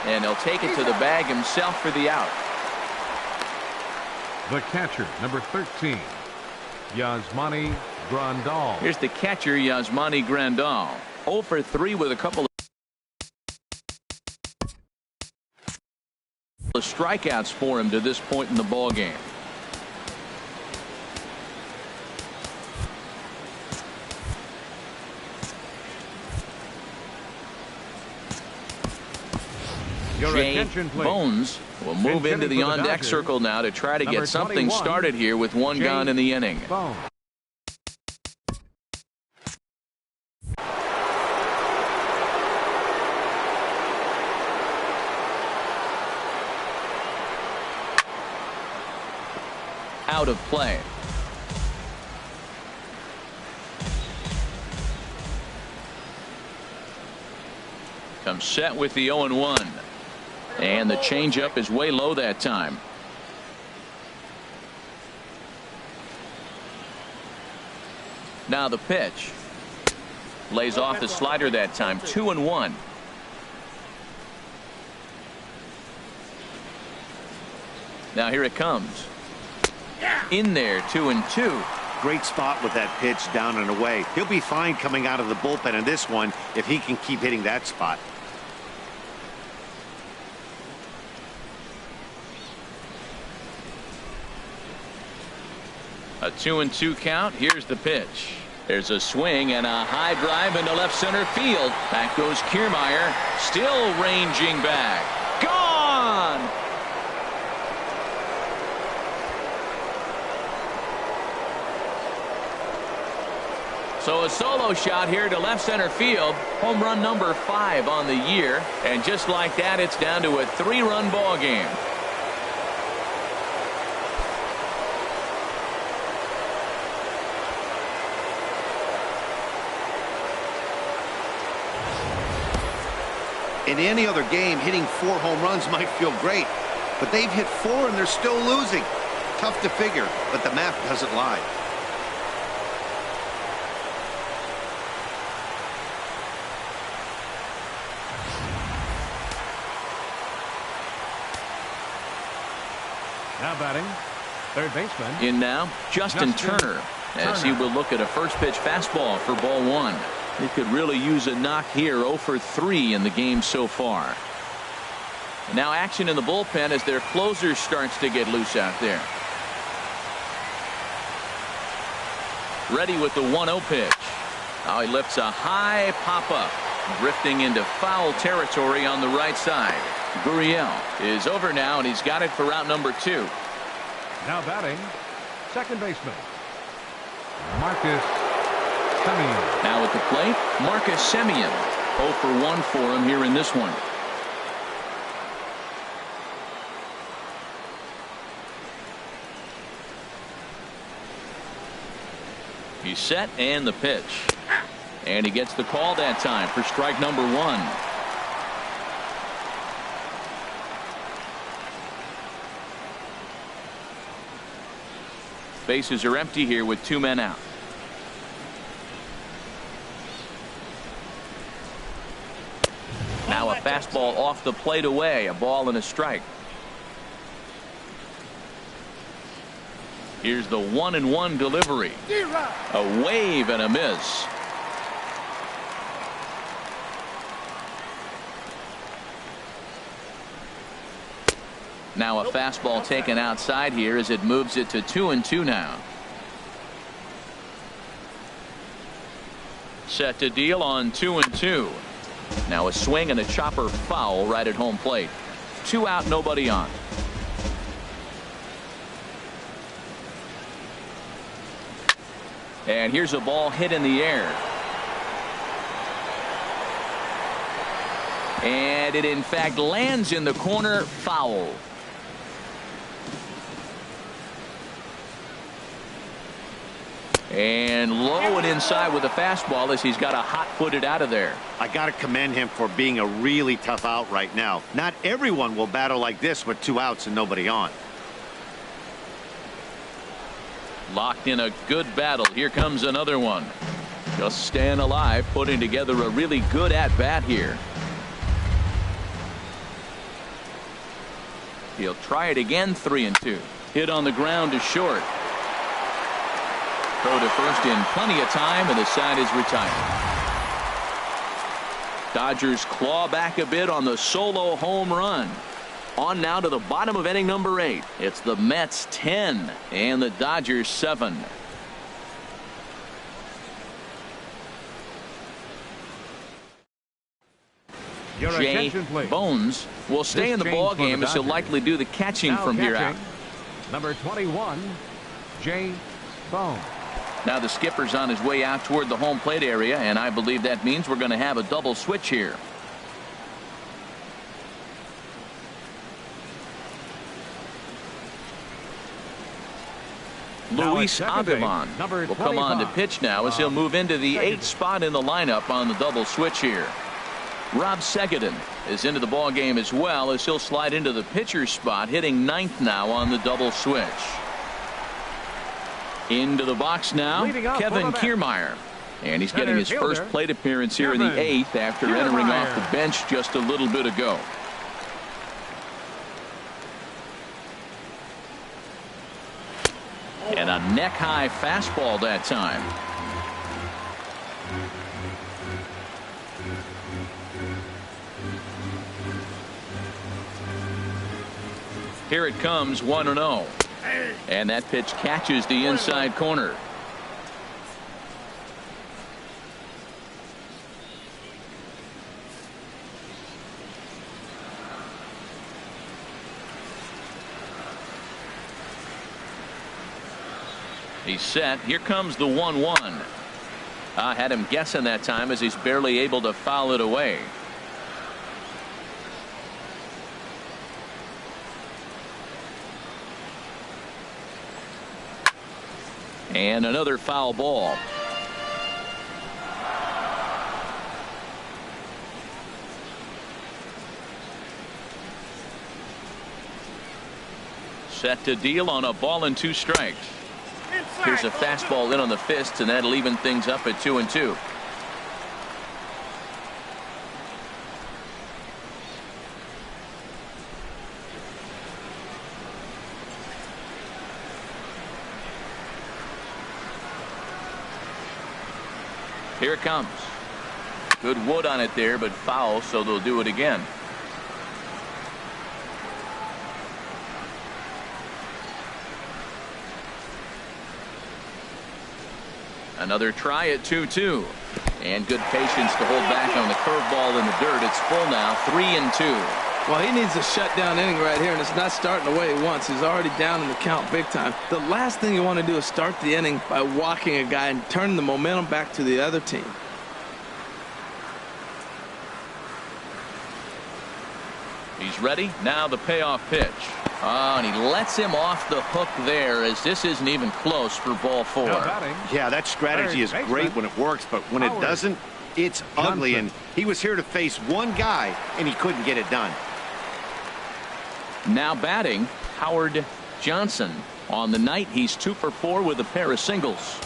And he'll take it to the bag himself for the out. The catcher, number 13, Yasmani Grandal. Here's the catcher, Yasmani Grandal. 0 for 3 with a couple of strikeouts for him to this point in the ball game. Your Jay attention, please. Bones will move into the on-deck circle now to try to get something started here with one gone in the inning. Bones. Out of play. Comes set with the 0-1. And the changeup is way low that time. Now the pitch. Lays off the slider that time. 2-1. Now here it comes. In there, 2-2. Great spot with that pitch down and away. He'll be fine coming out of the bullpen in this one if he can keep hitting that spot. A 2-2 count. Here's the pitch. There's a swing and a high drive into left center field. Back goes Kiermaier, still ranging back. Gone! So a solo shot here to left center field. Home run number 5 on the year. And just like that, it's down to a 3-run ball game. In any other game, hitting 4 home runs might feel great, but they've hit 4 and they're still losing. Tough to figure, but the math doesn't lie. Now batting, third baseman. In now, Justin Turner, as he will look at a first pitch fastball for ball 1. He could really use a knock here. 0 for 3 in the game so far. Now action in the bullpen as their closer starts to get loose out there. Ready with the 1-0 pitch. Now he lifts a high pop-up, drifting into foul territory on the right side. Gurriel is over now, and he's got it for out number 2. Now batting, second baseman, Marcus Semien. Now at the plate, Marcus Semien. 0 for 1 for him here in this one. He's set, and the pitch. And he gets the call that time for strike number 1. Bases are empty here with 2 men out. Now a fastball off the plate away. A ball and a strike. Here's the 1-1 delivery. A wave and a miss. Now a fastball taken outside here as it moves it to 2-2 now. Set to deal on 2-2. Now a swing and a chopper foul right at home plate. 2 out, nobody on. And here's a ball hit in the air. And it in fact lands in the corner. Foul. And low and inside with a fastball as he's got a hot-footed out of there. I got to commend him for being a really tough out right now. Not everyone will battle like this with 2 outs and nobody on. Locked in a good battle. Here comes another one. Just staying alive, putting together a really good at-bat here. He'll try it again. 3-2. Hit on the ground to short. Throw to first in plenty of time, and the side is retired. Dodgers claw back a bit on the solo home run. On now to the bottom of inning number 8. It's the Mets 10 and the Dodgers 7. Your Jay attention, please. Bones will stay in the ball game as he'll likely do the catching from here out. Number 21, Jay Bones. Now the skipper's on his way out toward the home plate area, and I believe that means we're going to have a double switch here. Luis Avimon will come on to pitch now as he'll move into the 8th spot in the lineup on the double switch here. Rob Segedin is into the ball game as well as he'll slide into the pitcher's spot, hitting 9th now on the double switch. Into the box now, Kevin Kiermaier. And he's getting his first plate appearance here in the 8th after entering off the bench just a little bit ago. And a neck-high fastball that time. Here it comes, 1-0. And that pitch catches the inside corner. He's set. Here comes the 1-1. I had him guessing that time as he's barely able to foul it away. And another foul ball. Set to deal on a ball and 2 strikes. Here's a fastball in on the fists, and that'll even things up at 2-2. Here it comes. Good wood on it there, but foul, so they'll do it again. Another try at 2-2. And good patience to hold back on the curveball in the dirt. It's full now, 3-2. Well, he needs a shutdown inning right here, and it's not starting the way he wants. He's already down in the count big time. The last thing you want to do is start the inning by walking a guy and turning the momentum back to the other team. He's ready. Now the payoff pitch. Oh, and he lets him off the hook there as this isn't even close for ball 4. Yeah, that strategy is great when it works, but when it doesn't, it's ugly. And he was here to face one guy, and he couldn't get it done. Now batting, Howard Johnson. On the night, he's 2 for 4 with a pair of singles.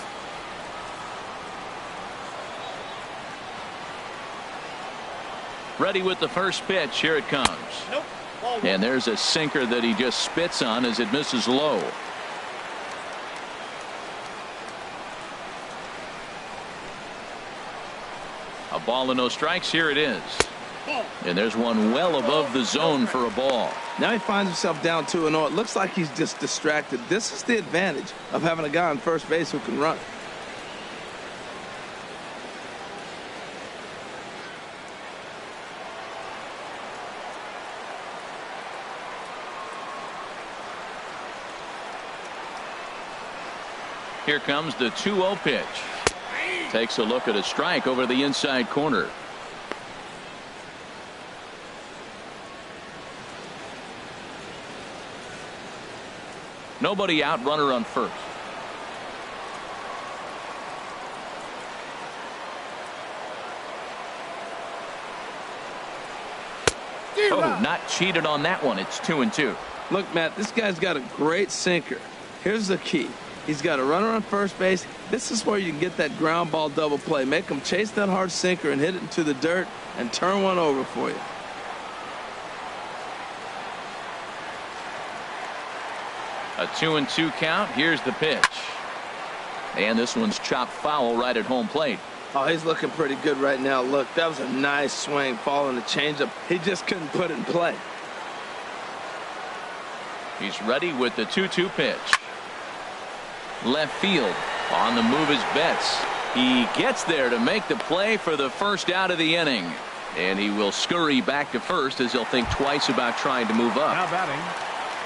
Ready with the first pitch. Here it comes. Nope. And there's a sinker that he just spits on as it misses low. A ball and no strikes. Here it is. And there's one well above the zone for a ball. Now he finds himself down 2-0. It looks like he's just distracted. This is the advantage of having a guy on first base who can run. Here comes the 2-0 pitch. Takes a look at a strike over the inside corner. Nobody out, runner on first. Oh, not cheated on that one. It's 2-2. Look, Matt, this guy's got a great sinker. Here's the key. He's got a runner on first base. This is where you can get that ground ball double play. Make him chase that hard sinker and hit it into the dirt and turn one over for you. A 2-2 count. Here's the pitch. And this one's chopped foul right at home plate. Oh, he's looking pretty good right now. Look, that was a nice swing following the changeup. He just couldn't put it in play. He's ready with the 2-2 pitch. Left field. On the move is Betts. He gets there to make the play for the first out of the inning. And he will scurry back to first as he'll think twice about trying to move up. Now batting,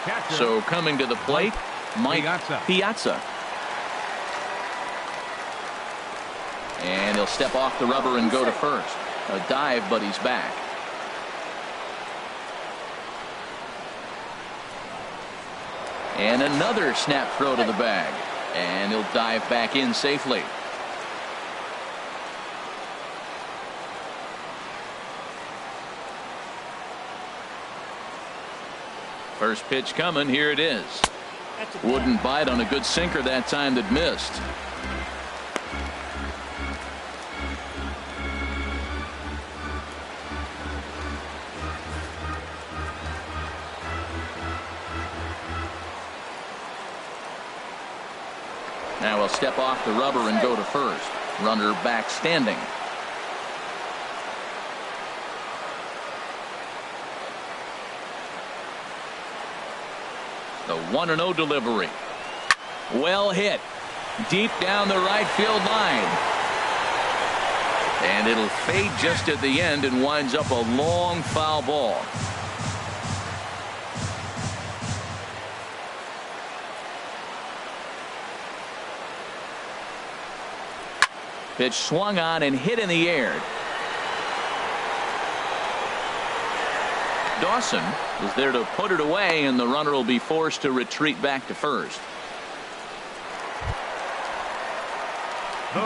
catcher. So coming to the plate, Mike Piazza. And he'll step off the rubber and go to first. A dive, but he's back. And another snap throw to the bag. And he'll dive back in safely. First pitch coming. Here it is. Wouldn't bite on a good sinker that time that missed. Now he'll step off the rubber and go to first. Runner back standing. The 1-0 delivery. Well hit. Deep down the right field line. And it'll fade just at the end and winds up a long foul ball. Pitch swung on and hit in the air. Dawson is there to put it away, and the runner will be forced to retreat back to first.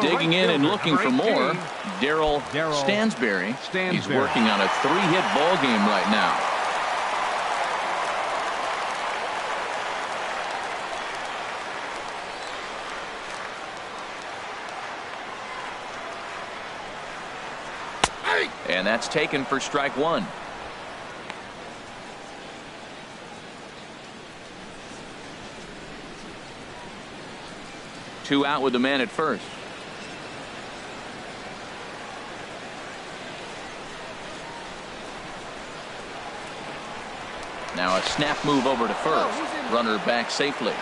Digging in and looking for more, Daryl Stansberry. He's working on a 3-hit ball game right now. And that's taken for strike one. Two out with the man at first. Now a snap move over to first. Runner back safely.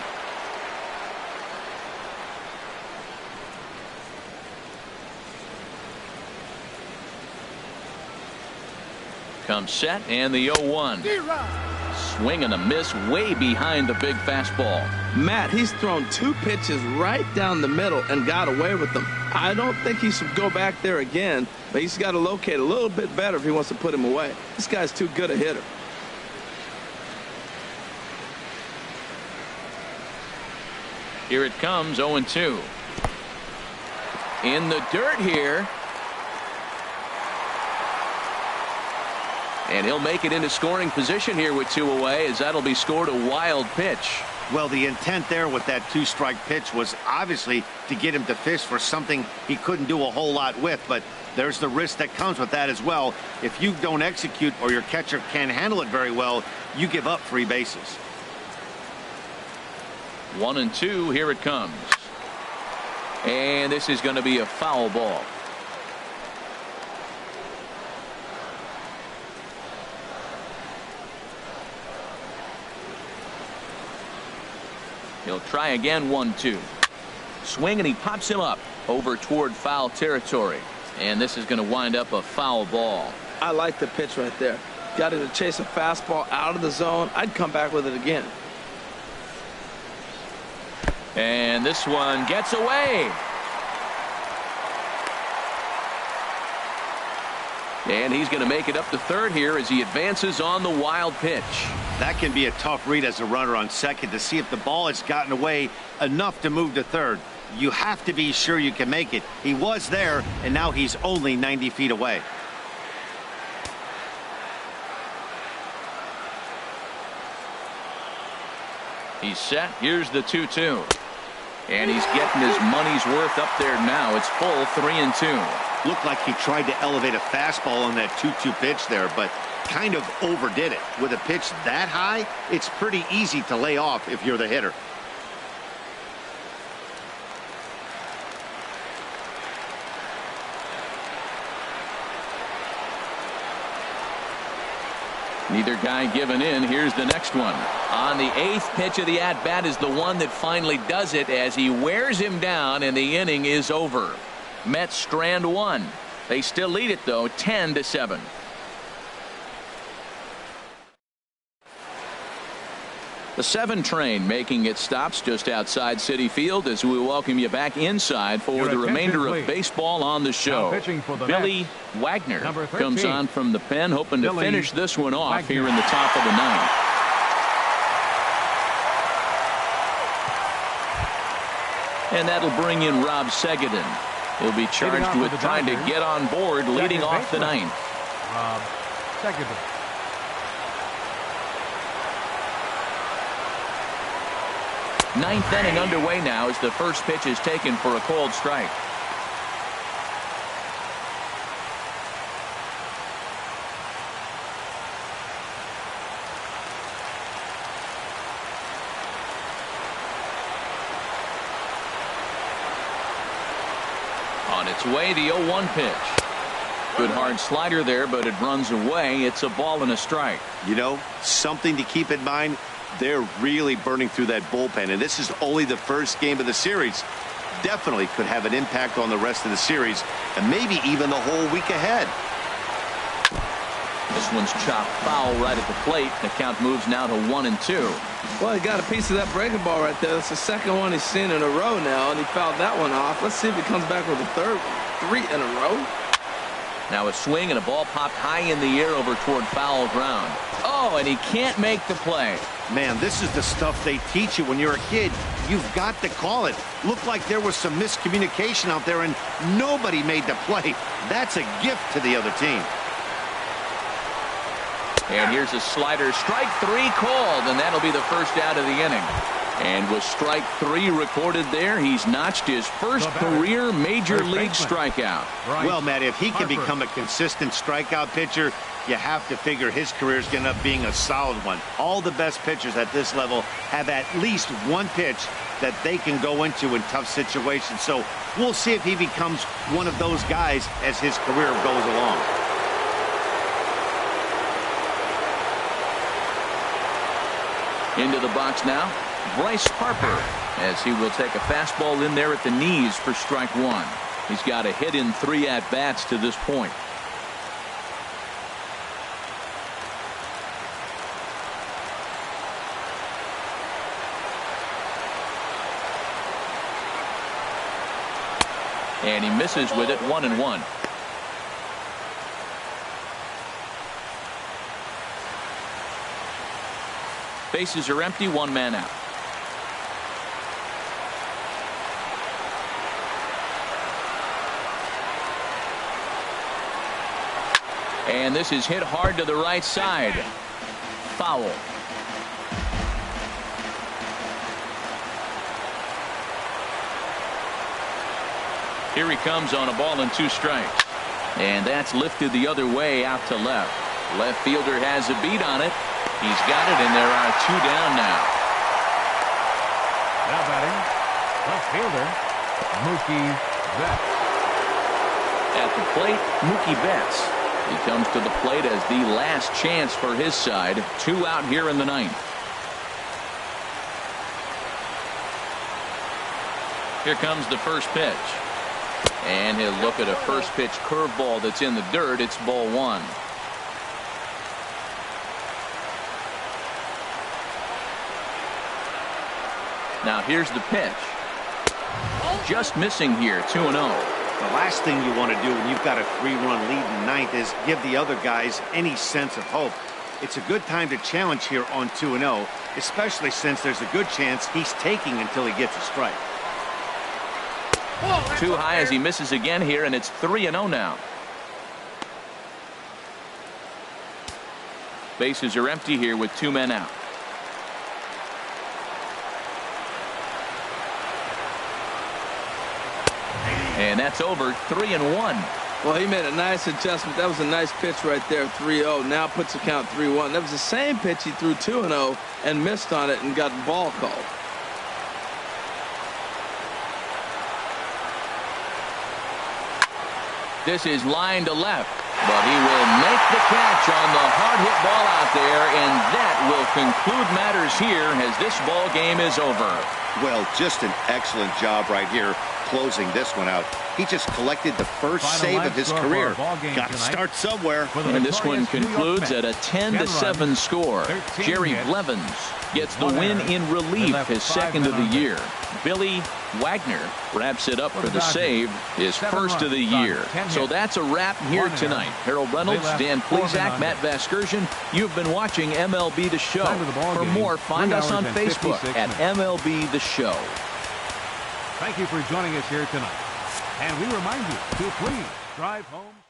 Comes set, and the 0-1. Swing and a miss way behind the big fastball. Matt, he's thrown 2 pitches right down the middle and got away with them. I don't think he should go back there again, but he's got to locate a little bit better if he wants to put him away. This guy's too good a hitter. Here it comes, 0-2. In the dirt here. And he'll make it into scoring position here with 2 away, as that'll be scored a wild pitch. Well, the intent there with that 2-strike pitch was obviously to get him to fish for something he couldn't do a whole lot with, but there's the risk that comes with that as well. If you don't execute or your catcher can't handle it very well, you give up 3 bases. 1-2, here it comes. And this is going to be a foul ball. He'll try again, 1-2. Swing, and he pops him up over toward foul territory. And this is going to wind up a foul ball. I like the pitch right there. Got him to chase a fastball out of the zone. I'd come back with it again. And this one gets away. And he's going to make it up to third here as he advances on the wild pitch. That can be a tough read as a runner on second to see if the ball has gotten away enough to move to third. You have to be sure you can make it. He was there, and now he's only 90 feet away. He's set. Here's the 2-2. And he's getting his money's worth up there now. It's full 3-2. Looked like he tried to elevate a fastball on that 2-2 pitch there, but kind of overdid it. With a pitch that high, it's pretty easy to lay off if you're the hitter. Neither guy giving in. Here's the next one. On the 8th pitch of the at-bat is the one that finally does it as he wears him down, and the inning is over. Mets strand 1. They still lead it, though, 10-7. The 7 train making its stops just outside Citi Field as we welcome you back inside for the remainder of baseball on the show. Billy Wagner comes on from the pen, hoping to finish this one off here in the top of the 9th. And that'll bring in Rob Segedin. He'll be charged with trying to get on board, leading off the 9th. Rob Segedin. Ninth inning underway now as the first pitch is taken for a called strike. On its way, the 0-1 pitch. Good hard slider there, but it runs away. It's a ball and a strike. You know, something to keep in mind. They're really burning through that bullpen, and this is only the first game of the series. Definitely could have an impact on the rest of the series and maybe even the whole week ahead. This one's chopped foul right at the plate. The count moves now to 1-2. Well, he got a piece of that breaking ball right there. That's the second one he's seen in a row now, and he fouled that one off. Let's see if he comes back with a third one. 3 in a row. Now a swing and a ball popped high in the air over toward foul ground. Oh, and he can't make the play. Man, this is the stuff they teach you when you're a kid. You've got to call it. Looked like there was some miscommunication out there, and nobody made the play. That's a gift to the other team. And here's a slider. Strike 3 called, and that'll be the first out of the inning. And with strike 3 recorded there, he's notched his first career major league strikeout. Well, Matt, if he can become a consistent strikeout pitcher, you have to figure his career is going to end up being a solid one. All the best pitchers at this level have at least one pitch that they can go into in tough situations. So we'll see if he becomes one of those guys as his career goes along. Into the box now, Bryce Harper, as he will take a fastball in there at the knees for strike 1. He's got a hit in 3 at-bats to this point. And he misses with it, 1-1. Bases are empty, 1 man out. And this is hit hard to the right side. Foul. Here he comes on a ball and 2 strikes. And that's lifted the other way out to left. Left fielder has a beat on it. He's got it, and there are 2 down now. Now batting, left fielder, Mookie Betts. At the plate, Mookie Betts. He comes to the plate as the last chance for his side. 2 out here in the 9th. Here comes the first pitch. And he'll look at a first pitch curveball that's in the dirt. It's ball 1. Now here's the pitch. Just missing here, 2-0. The last thing you want to do when you've got a 3-run lead in the 9th is give the other guys any sense of hope. It's a good time to challenge here on 2-0, especially since there's a good chance he's taking until he gets a strike. Too high as he misses again here, and it's 3-0 now. Bases are empty here with 2 men out. And that's over. 3-1. Well, he made a nice adjustment. That was a nice pitch right there, 3-0. Now puts the count 3-1. That was the same pitch he threw 2-0 and missed on it and got the ball called. This is line to left, but he will make the catch on the hard hit ball out there, and that will conclude matters here as this ball game is over. Well, just an excellent job right here closing this one out. He just collected the first save of his career. Got to start somewhere. And this one concludes at a 10-7 score. Jerry Blevins gets the win in relief, his second of the year. Billy Wagner wraps it up for the save, his first of the year. So that's a wrap here tonight. Harold Reynolds, Dan Plesac, Matt Vasgersian. You've been watching MLB The Show. For more, find us on Facebook at MLB The Show. Thank you for joining us here tonight. And we remind you to please drive home.